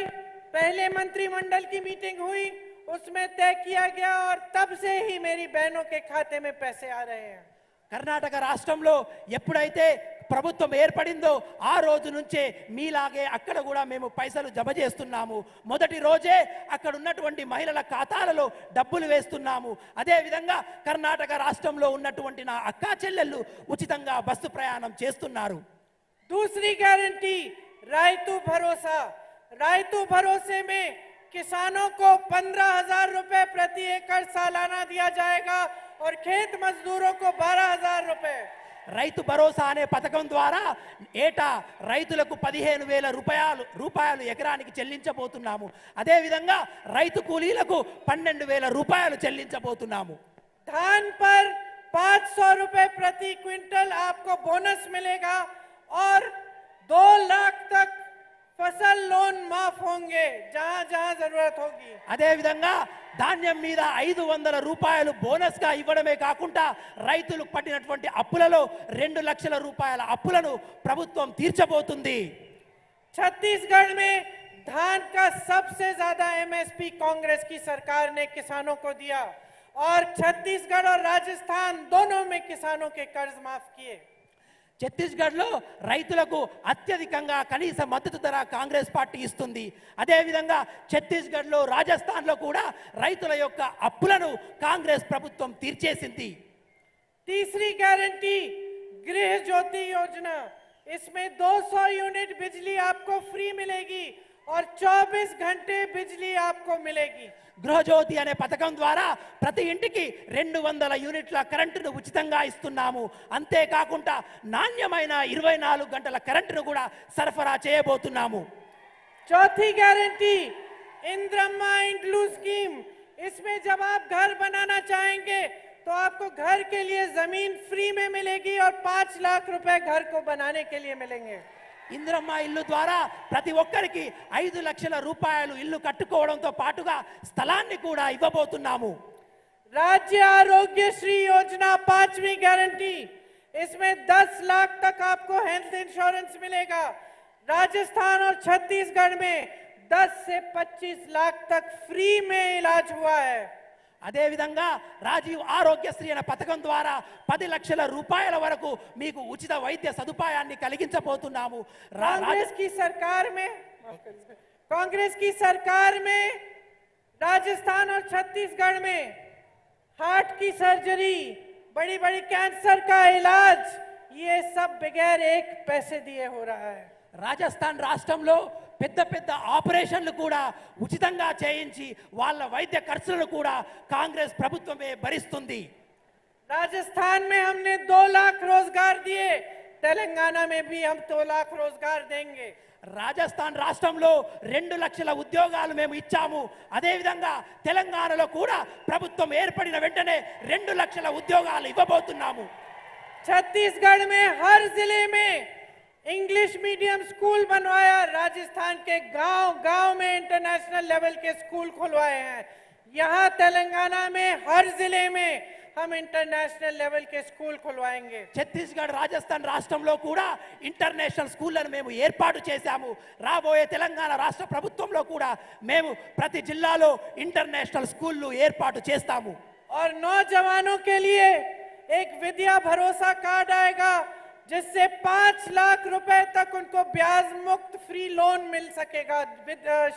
पहले मंत्रिमंडल की मीटिंग हुई, उसमें तय किया गया और तब से ही मेरी बहनों के खाते में पैसे आ रहे हैं. కర్ణాటక రాష్ట్రంలో ఎప్పుడైతే ప్రభుత్వం ఏర్పడిందో ఆ రోజు నుంచే మీలాగే అక్కడ కూడా మేము పైసలు జమ చేస్తున్నాము. మొదటి రోజే అక్కడ ఉన్నటువంటి మహిళల ఖాతాలలో డబ్బులు వేస్తున్నాము. అదేవిధంగా కర్ణాటక రాష్ట్రంలో ఉన్నటువంటి నా అక్కా చెల్లెళ్ళు ఉచితంగా బస్సు ప్రయాణం చేస్తున్నారు. दूसरी गारंटी रायतू भरोसा। रायतू भरोसे में किसानों को 15,000 रुपए प्रति एकड़ सालाना दिया जाएगा और खेत मजदूरों को 12,000 रुपए। రైతు భరోసా అనే పథకం ద్వారా ఏటా రైతులకు 15,000 రూపాయలు ఎకరానికి చెల్లించబోతున్నాము. అదేవిధంగా రైతు కూలీలకు 12,000 రూపాయలు చెల్లించబోతున్నాము. धान पर 500 रुपए प्रति क्विंटल आपको बोनस मिलेगा और 2 लाख तक फसल लोन माफ होंगे जहां जहां जरूरत होगी। అదేవిధంగా ధాన్యం మీద 500 రూపాయలు బోనస్ గా ఇవ్వడమే కాకుండా రైతులకు పట్టినటువంటి అప్పులలో 2 లక్షల రూపాయల అప్పులను ప్రభుత్వం తీర్చబోతుంది. छत्तीसगढ़ में धान का सबसे ज्यादा एमएसपी कांग्रेस की सरकार ने किसानों को दिया और छत्तीसगढ़ और राजस्थान दोनों में किसानों के कर्ज माफ किए। ఛత్తీస్గఢ్లో రైతులకు అత్యధికంగా కనీస మద్దతు ధర కాంగ్రెస్ పార్టీ ఇస్తుంది. అదేవిధంగా ఛత్తీస్గఢ్లో రాజస్థాన్లో కూడా రైతుల యొక్క అప్పులను కాంగ్రెస్ ప్రభుత్వం తీర్చేసింది. तीसरी गारंटी गृह ज्योति योजना। इसमें 200 यूनिट बिजली आपको फ्री मिलेगी और 24 घंटे बिजली आपको मिलेगी। గృహజ్యోతి అనే పథకం ద్వారా ప్రతి ఇంటికి 200 యూనిట్ల కరెంటును ఉచితంగా ఇస్తున్నాము. అంతేకాకుండా నాణ్యమైన 24 గంటల కరెంటును కూడా సరఫరా చేయబోతున్నాము. चौथी गारंटी इंद्रम्मा इंड्लू स्कीम। इसमें जब आप घर बनाना चाहेंगे तो आपको घर के लिए जमीन फ्री में मिलेगी और 5 लाख रुपए घर को बनाने के लिए मिलेंगे। ఇంద్రమ్మ ఇల్లు ద్వారా ప్రతి ఒక్కరికి 5 లక్షల రూపాయలు ఇల్లు కట్టుకోవడంతో పాటుగా స్థలాన్ని కూడా ఇవ్వబోతున్నాము. राज्य आरोग्य श्री योजना 5वीं गारंटी। इसमें 10 लाख तक आपको हेल्थ इंश्योरेंस मिलेगा। राजस्थान और छत्तीसगढ़ में 10 से 25 लाख तक फ्री में इलाज हुआ है। అదేవిధంగా రాజీవ్ ఆరోగ్యశ్రీ అనే పథకం ద్వారా 10 లక్షల రూపాయల వరకు మీకు ఉచిత వైద్య సదుపాయాన్ని కలిగించబోతున్నాము. कांग्रेस की सरकार में राजस्थान और छत्तीसगढ़ में हार्ट की सर्जरी, बड़ी बड़ी कैंसर का इलाज, ये सब बगैर एक पैसे दिए हो रहा है। రాజస్థాన్ రాష్ట్రంలో పెద్ద పెద్ద ఆపరేషన్లు కూడా ఉచితంగా చేయించి వాళ్ళ వైద్య ఖర్చులను కూడా కాంగ్రెస్ ప్రభుత్వమే భరిస్తుంది. राजस्थान में हमने 2 लाख रोजगार दिए, तेलंगाना में भी हम 2 लाख रोजगार देंगे। రాజస్థాన్ రాష్ట్రంలో 2 లక్షల ఉద్యోగాలు మేము ఇచ్చాము. అదేవిధంగా తెలంగాణలో కూడా ప్రభుత్వం ఏర్పడిన వెంటనే 2 లక్షల ఉద్యోగాలు ఇవ్వబోతున్నాము. छत्तीसगढ़ में हर जिले में इंग्लिश मीडियम स्कूल बनवाया। राजस्थान के गांव गांव में इंटरनेशनल लेवल के स्कूल खुलवाए हैं। यहाँ तेलंगाना में हर जिले में हम इंटरनेशनल लेवल के स्कूल खुलवाएंगे। ఛత్తీస్గఢ్ రాజస్థాన్ రాష్ట్రంలో కూడా ఇంటర్నేషనల్ స్కూళ్లను మేము ఏర్పాటు చేశాము. రాబోయే తెలంగాణ రాష్ట్ర ప్రభుత్వంలో కూడా మేము ప్రతి జిల్లాలో ఇంటర్నేషనల్ స్కూళ్లు ఏర్పాటు చేస్తాము. और नौजवानों के लिए एक विद्या भरोसा कार्ड आएगा जिससे 5 लाख रुपए तक उनको ब्याज मुक्त फ्री लोन मिल सकेगा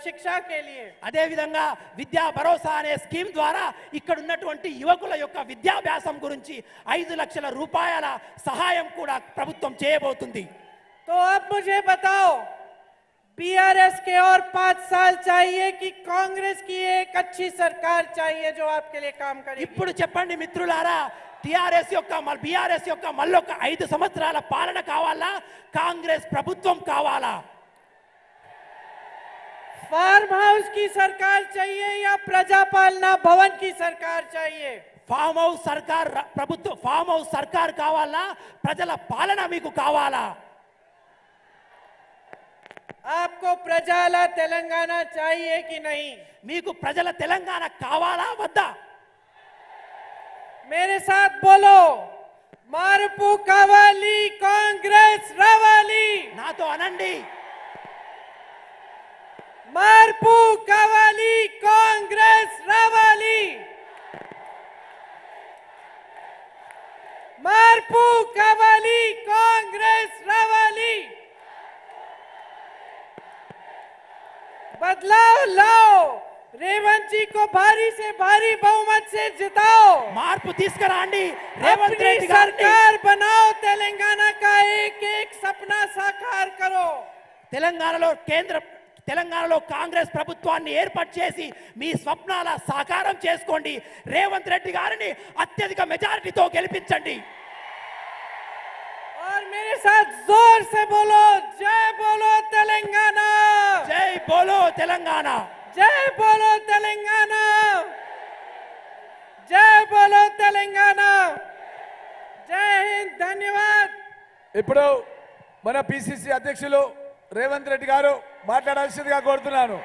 शिक्षा के लिए। అదేవిధంగా విద్యా భరోసా అనే స్కీమ్ ద్వారా ఇక్కడ ఉన్నటువంటి యువకుల యొక్క విద్యాభ్యాసం గురించి 5 లక్షల రూపాయల సహాయం కూడా ప్రభుత్వం చేయబోతుంది. तो अब मुझे बताओ, बीआरएस के और 5 साल चाहिए कि कांग्रेस की एक अच्छी सरकार चाहिए जो आपके लिए काम करेगी? ఇప్పుడు చెప్పండి మిత్రులారా, బీఆర్ఎస్ యొక్క మళ్ళొక 5 సంవత్సరాల పాలన కావాలా, కాంగ్రెస్ ప్రభుత్వం కావాలా? फार्म हाउस की सरकार चाहिए या प्रजापालना भवन की सरकार चाहिए? ఫామ్ హౌస్ సర్కార్ ప్రభుత్వం, ఫామ్ హౌస్ సర్కార్ కావాలా, ప్రజల పాలన మీకు కావాలా? आपको प्रजाला तेलंगाना चाहिए कि नहीं? మీకు ప్రజల తెలంగాణ కావాలా వద్దా? मेरे साथ बोलो, मारपू कावाली कांग्रेस रावाली। నాతో అనండి, मारपू कावाली कांग्रेस रावाली। मार మార్పు కావాలి కాంగ్రెస్ రావాలి बदलाव लाओ रेवंत जी को भारी से भारी बहुमत से जिताओ మార్పు తీసుకురండి రేవంత్ अपनी రెడ్డి గారిని सरकार बनाओ तेलंगाना का एक एक सपना साकार करो తెలంగాణలో కాంగ్రెస్ ప్రభుత్వాన్ని ఏర్పాటు చేసి మీ స్వప్నాల సాకారం చేసుకోండి రేవంత్ రెడ్డి గారిని అత్యధిక మెజారిటీతో గెలిపించండి और मेरे साथ जोर से बोलो तेलंगाना జై బోలో తెలంగాణ जय बोलो तेलंगाना जय बोलो तेलंगाना जय हिंद धन्यवाद ఇప్పుడు మన పిసిసి అధ్యక్షులు రేవంత్ రెడ్డి గారు మాట్లాడాల్సిందిగా కోరుతున్నాను.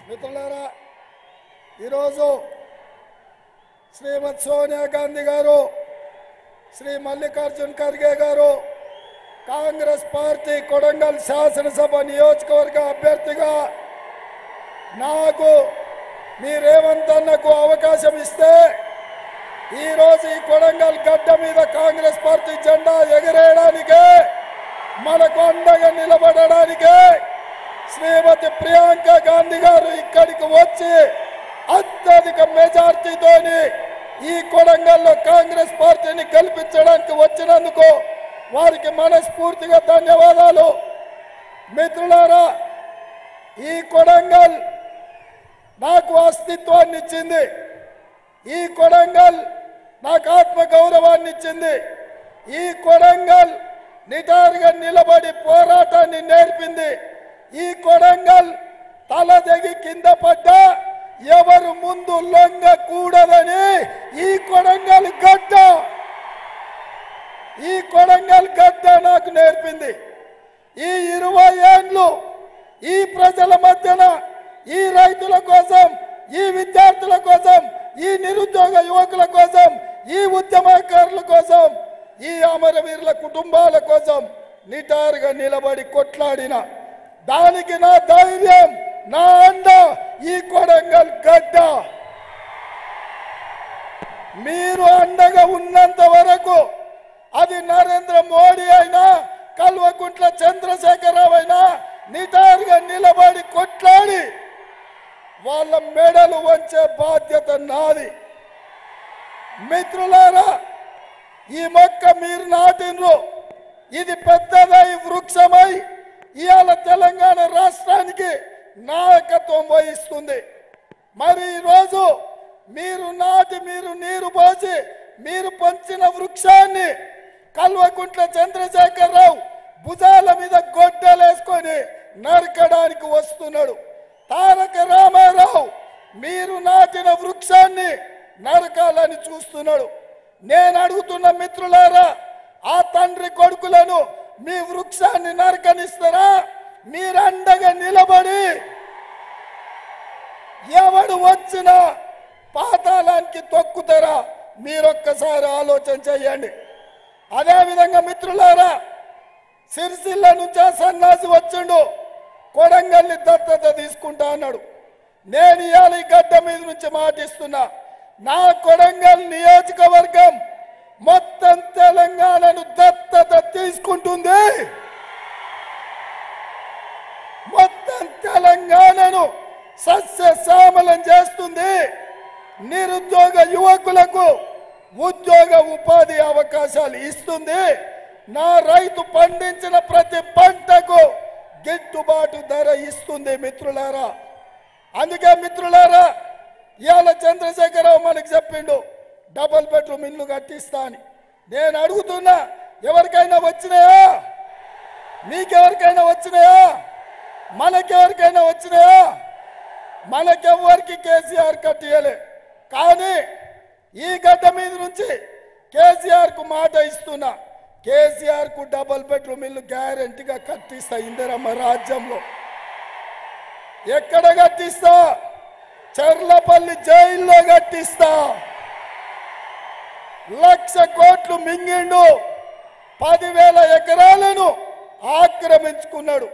మిత్రులారా, ఈరోజు శ్రీమతి సోనియా గాంధీ గారు, శ్రీ మల్లికార్జున్ ఖర్గే గారు కాంగ్రెస్ పార్టీ కొడంగల్ శాసనసభ నియోజకవర్గ అభ్యర్థిగా నాకు మీ రేవంత్ అన్నకు అవకాశం ఇస్తే ఈరోజు ఈ కొడంగల్ గడ్డ మీద కాంగ్రెస్ పార్టీ జెండా ఎగరేయడానికే, మనకు అండగా నిలబడడానికే శ్రీమతి ప్రియాంక గాంధీ గారు ఇక్కడికి వచ్చి అత్యధిక మెజార్టీతోని ఈ కొడంగల్లో కాంగ్రెస్ పార్టీని గెలిపించడానికి వచ్చినందుకు వారికి మనస్ఫూర్తిగా ధన్యవాదాలు. మిత్రులారా, ఈ కొడంగల్ నాకు అస్తిత్వాన్ని ఇచ్చింది, ఈ కొడంగల్ నాకు ఆత్మ గౌరవాన్ని ఇచ్చింది, ఈ కొడంగల్ నిటారుగా నిలబడి పోరాటాన్ని నేర్పింది, ఈ కొడంగల్ తలదెగి కింద పడ్డా ఎవరు ముందు లొంగకూడదని ఈ కొడంగల్ గడ్డ నాకు నేర్పింది. ఈ 20 ఏళ్ళు ఈ ప్రజల మధ్యన ఈ రైతుల కోసం, ఈ విద్యార్థుల కోసం, ఈ నిరుద్యోగ యువకుల కోసం, ఈ ఉద్యమకారుల కోసం, ఈ అమరవీరుల కుటుంబాల కోసం నిటారుగా నిలబడి కొట్లాడిన దానికి నా ధైర్యం, నా అండ ఈ కొడంగల్ గడ్డ. మీరు అండగా ఉన్నంత వరకు అది నరేంద్ర మోడీ అయినా, కల్వకుంట్ల చంద్రశేఖరరావు అయినా నిటారుగా నిలబడి కొట్లాడి వాళ్ళ మెడలు వంచే బాధ్యత నాది. మిత్రులారా, ఈ మొక్క మీరు నాటినరు, ఇది పెద్దదై వృక్షమై ఇవాళ తెలంగాణ రాష్ట్రానికి నాయకత్వం వహిస్తుంది. మరి ఈరోజు మీరు నాటి, మీరు నీరు పోసి, మీరు పంచిన వృక్షాన్ని కల్వకుంట్ల చంద్రశేఖరరావు భుజాల మీద గొడ్డలేసుకొని నరకడానికి వస్తున్నాడు. తారక రామారావు మీరు నాటిన వృక్షాన్ని నరకాలని చూస్తున్నాడు. నేను అడుగుతున్న మిత్రులారా, ఆ తండ్రి కొడుకులను మీ వృక్షాన్ని నరకనిస్తారా? మీరు అండగా నిలబడి ఎవడు వచ్చినా పాతాళానికి తొక్కుతారా? మీరొక్కసారి ఆలోచన చేయండి. అదేవిధంగా మిత్రులారా, సిరిసిల్ల నుంచి ఆ సన్నాసి వచ్చిండు, కొడంగల్ని దత్తత తీసుకుంటా అన్నాడు. నేను ఇవాళ ఈ గడ్డ మీద నుంచి మాటిస్తున్నా, నా కొడంగల్ నియోజకవర్గం మొత్తం తెలంగాణను దత్తత తీసుకుంటుంది. మొత్తం తెలంగాణను సస్యశ్యామలం చేస్తుంది. నిరుద్యోగ యువకులకు ఉద్యోగ ఉపాధి అవకాశాలు ఇస్తుంది. నా రైతు పండించిన ప్రతి పంటకు గిట్టుబాటు ధర ఇస్తుంది మిత్రులారా. అందుకే మిత్రులారా, ఇవాళ చంద్రశేఖరరావు మనకు చెప్పిండు డబుల్ బెడ్రూమ్ ఇల్లు కట్టిస్తా అని. నేను అడుగుతున్నా, ఎవరికైనా వచ్చినాయా? మీకెవరికైనా వచ్చినాయా? మనకెవరికైనా వచ్చినాయా? మనకెవ్వరికి కేసీఆర్ కట్టియలే. కానీ ఈ గడ్డ మీద నుంచి కేసీఆర్ కు మాట ఇస్తున్నా, కేసీఆర్ కు డబుల్ బెడ్రూమ్ ఇల్లు గ్యారెంటీగా కట్టిస్తా. ఇందిరమ్మ రాజ్యంలో ఎక్కడ కట్టిస్తా? చర్లపల్లి జైల్లో కట్టిస్తా. 1,00,000 కోట్లు మింగిండు, 10,000 ఎకరాలను ఆక్రమించుకున్నాడు.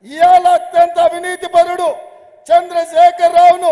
ఇవాళ అత్యంత అవినీతి పరుడు చంద్రశేఖరరావును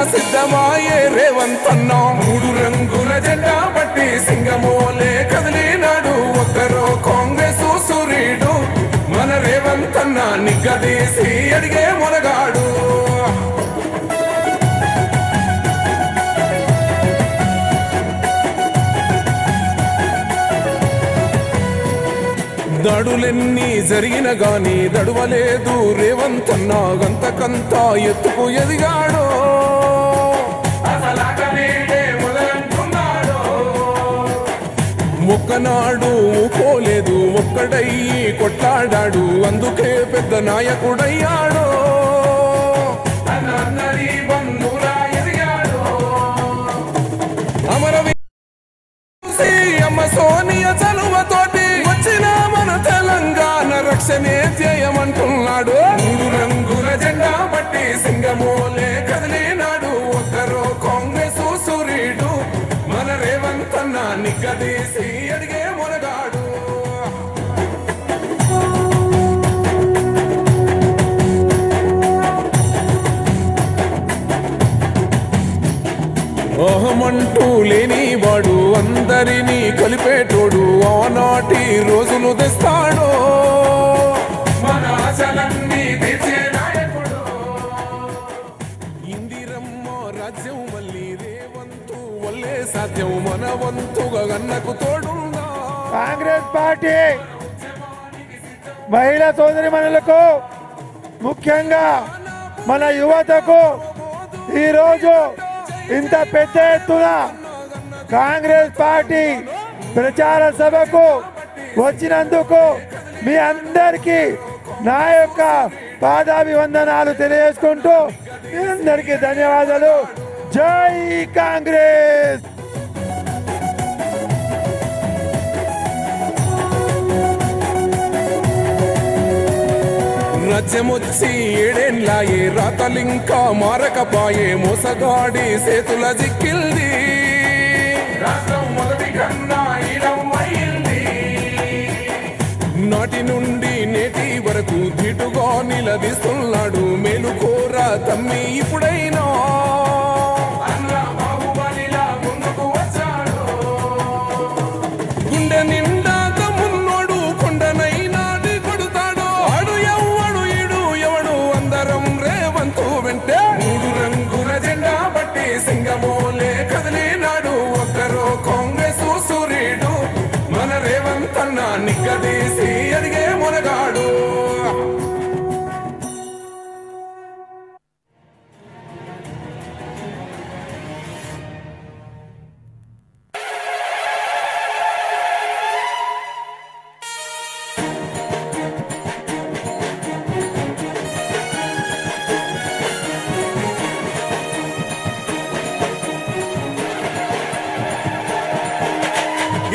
రేవంతన్న మూడు రంగుల జెండా పట్టి సింగమోలే కదిలినాడు ఒక్కరో కాంగ్రెస్ సూర్యుడు మన రేవంతన్న నిగ్గదీసి అడిగే మొనగాడు దడులెన్ని జరిగిన గాని దడువలేదు రేవంతన్న గంతకంతా ఎత్తుకు ఎదిగాడో ఒక్కనాడు పోలేదు ఒక్కడయ్యి కొట్లాడాడు అందుకే పెద్ద నాయకుడయ్యాడో అమరవీర అమ్మ సోనియ చలువతోటి వచ్చిన మన తెలంగాణ రక్షణే ధ్యేయమంటున్నాడు మూడు రంగుల జెండా పట్టి సింగమోలే కదిలినాడు ఒక్కరో కాంగ్రెస్ సూర్యుడు మన రేవంతన్న నిగ్గదీసి అడిగే మొనగాడు అహమంటూ లేనివాడు అందరినీ కలిపేటోడు ఆనాటి రోజులు తెస్తాడో మన ఆశలన్నీ తెచ్చే నాయకుడు ఇందిరమ్మ రాజ్యం మళ్ళీ రేవంతు వల్లే సాధ్యం మన వంతుగా గన్నకు తోడుందా కాంగ్రెస్ పార్టీ మహిళా సోదరిమణులకు ముఖ్యంగా మన యువతకు ఈరోజు ఇంత పెద్ద ఎత్తున కాంగ్రెస్ పార్టీ ప్రచార సభకు వచ్చినందుకు మీ అందరికీ నా యొక్క పాదాభివందనాలు తెలియజేసుకుంటూ మీ అందరికీ ధన్యవాదాలు. జై కాంగ్రెస్. రాజ్యమొచ్చి ఏడేళ్ళాయే రాతలింకా మారకపాయే మోసగాడి సేతుల జిక్కిల్ది రాష్ట్రం మొదటి కన్నా ఇలమైంది నాటి నుండి నేటి వరకు ధీటుగా నిలదీస్తున్నాడు మేలుకోర తమ్మి ఇప్పుడైనా బాహుబలిలా ముందుకు వచ్చాడు గుండె నిండా తమ్మున్నోడు కొండనైనా కొడుతాడు ఆడు ఎవ్వడు ఈడు ఎవడు అందరం రేవంతు వెంటే మూడు రంగుల జెండా బట్టి సింగమోలే కదిలినాడు ఒక్కరో కాంగ్రెస్ సూర్యుడు మన రేవంతన్న నిగ్గదీసి అడిగే మొనగాడు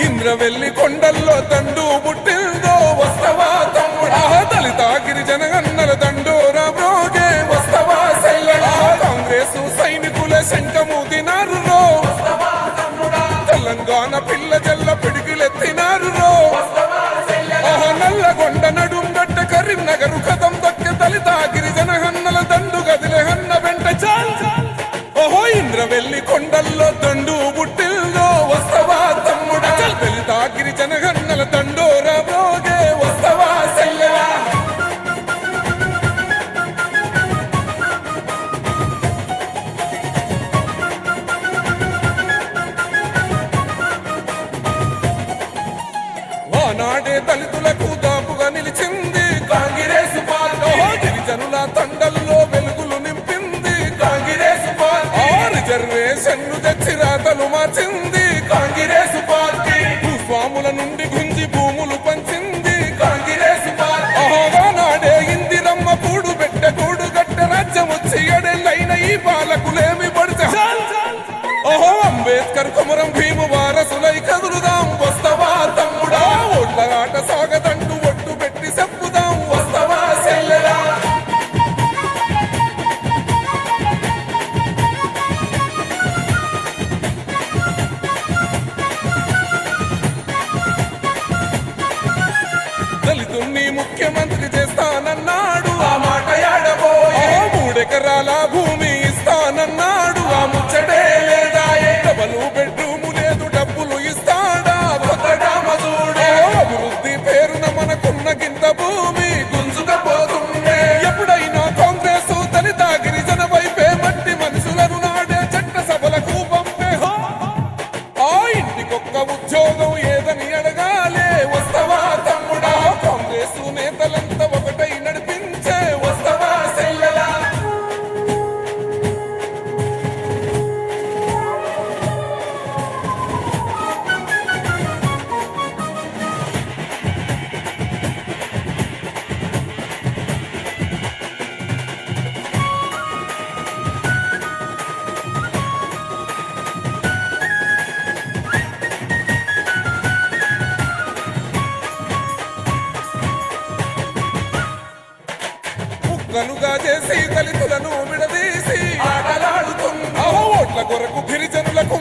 ఇంద్రవెల్లి కొండల్లో దండు పుట్టిందో వస్తవా తమ్ముడా దళిత గిరిజన గన్నల దండోరా బ్రోగే వస్తవా సెల్లడా కాంగ్రెస్ సైనికుల శంఖము తినారు రో తెలంగాణ పిల్ల జల్ల పిడికిలెత్తినారు రో నల్లగొండ నడుం గడ్డ కరీంనగరు కథం దక్కె దళిత గిరిజన హన్నల దండు గదిలే హన్న వెంట చాల్ ఓహో ఇంద్రవెల్లి కొండల్లో దండు పుట్టిందో వస్తవా తమ్ముడా దళిత గిరిజన గన్నల దండోరా బ్రోగే వస్తవా సెల్లెలా ఆనాడే దళితులకు దాపుగా నిలిచింది కాంగ్రెస్ పార్టీ గిరిజనుల తండల్లో వెలుగులు నింపింది కాంగ్రెస్ పార్టీ రిజర్వేషన్లు తెచ్చి రాతలు మార్చింది కాంగ్రెస్ పార్టీ భూస్వాముల నుండి గుంజి భూములు పంచింది కాంగ్రెస్ పార్టీ నాడే ఇందిరమ్మ కూడు పెట్ట కూడు గట్ట రాజ్యం వచ్చి ఎడెళ్ళైన ఈ పాలకులేమి పడితే ఓహో అంబేద్కర్ కుమరం భీము వారసులై కదులుదాం వస్తవా తమ్ముడా ఓట్ల ఆట సాగదంటూ ఒట్టు పెట్టి చెప్పుదాం వస్తవా సెల్లెలా దళితుణ్ణి ముఖ్యమంత్రి చేస్తానన్నాడు ఆ మాట యాడబోయే 3 ఎకరాల భూమి ఇస్తానన్నాడు ఆ ముచ్చటే లేదాయే ముక్కలుగా చేసి దళితులను విడదీసి ఆటలాడుతున్న ఓట్ల కొరకు గిరిజనులకు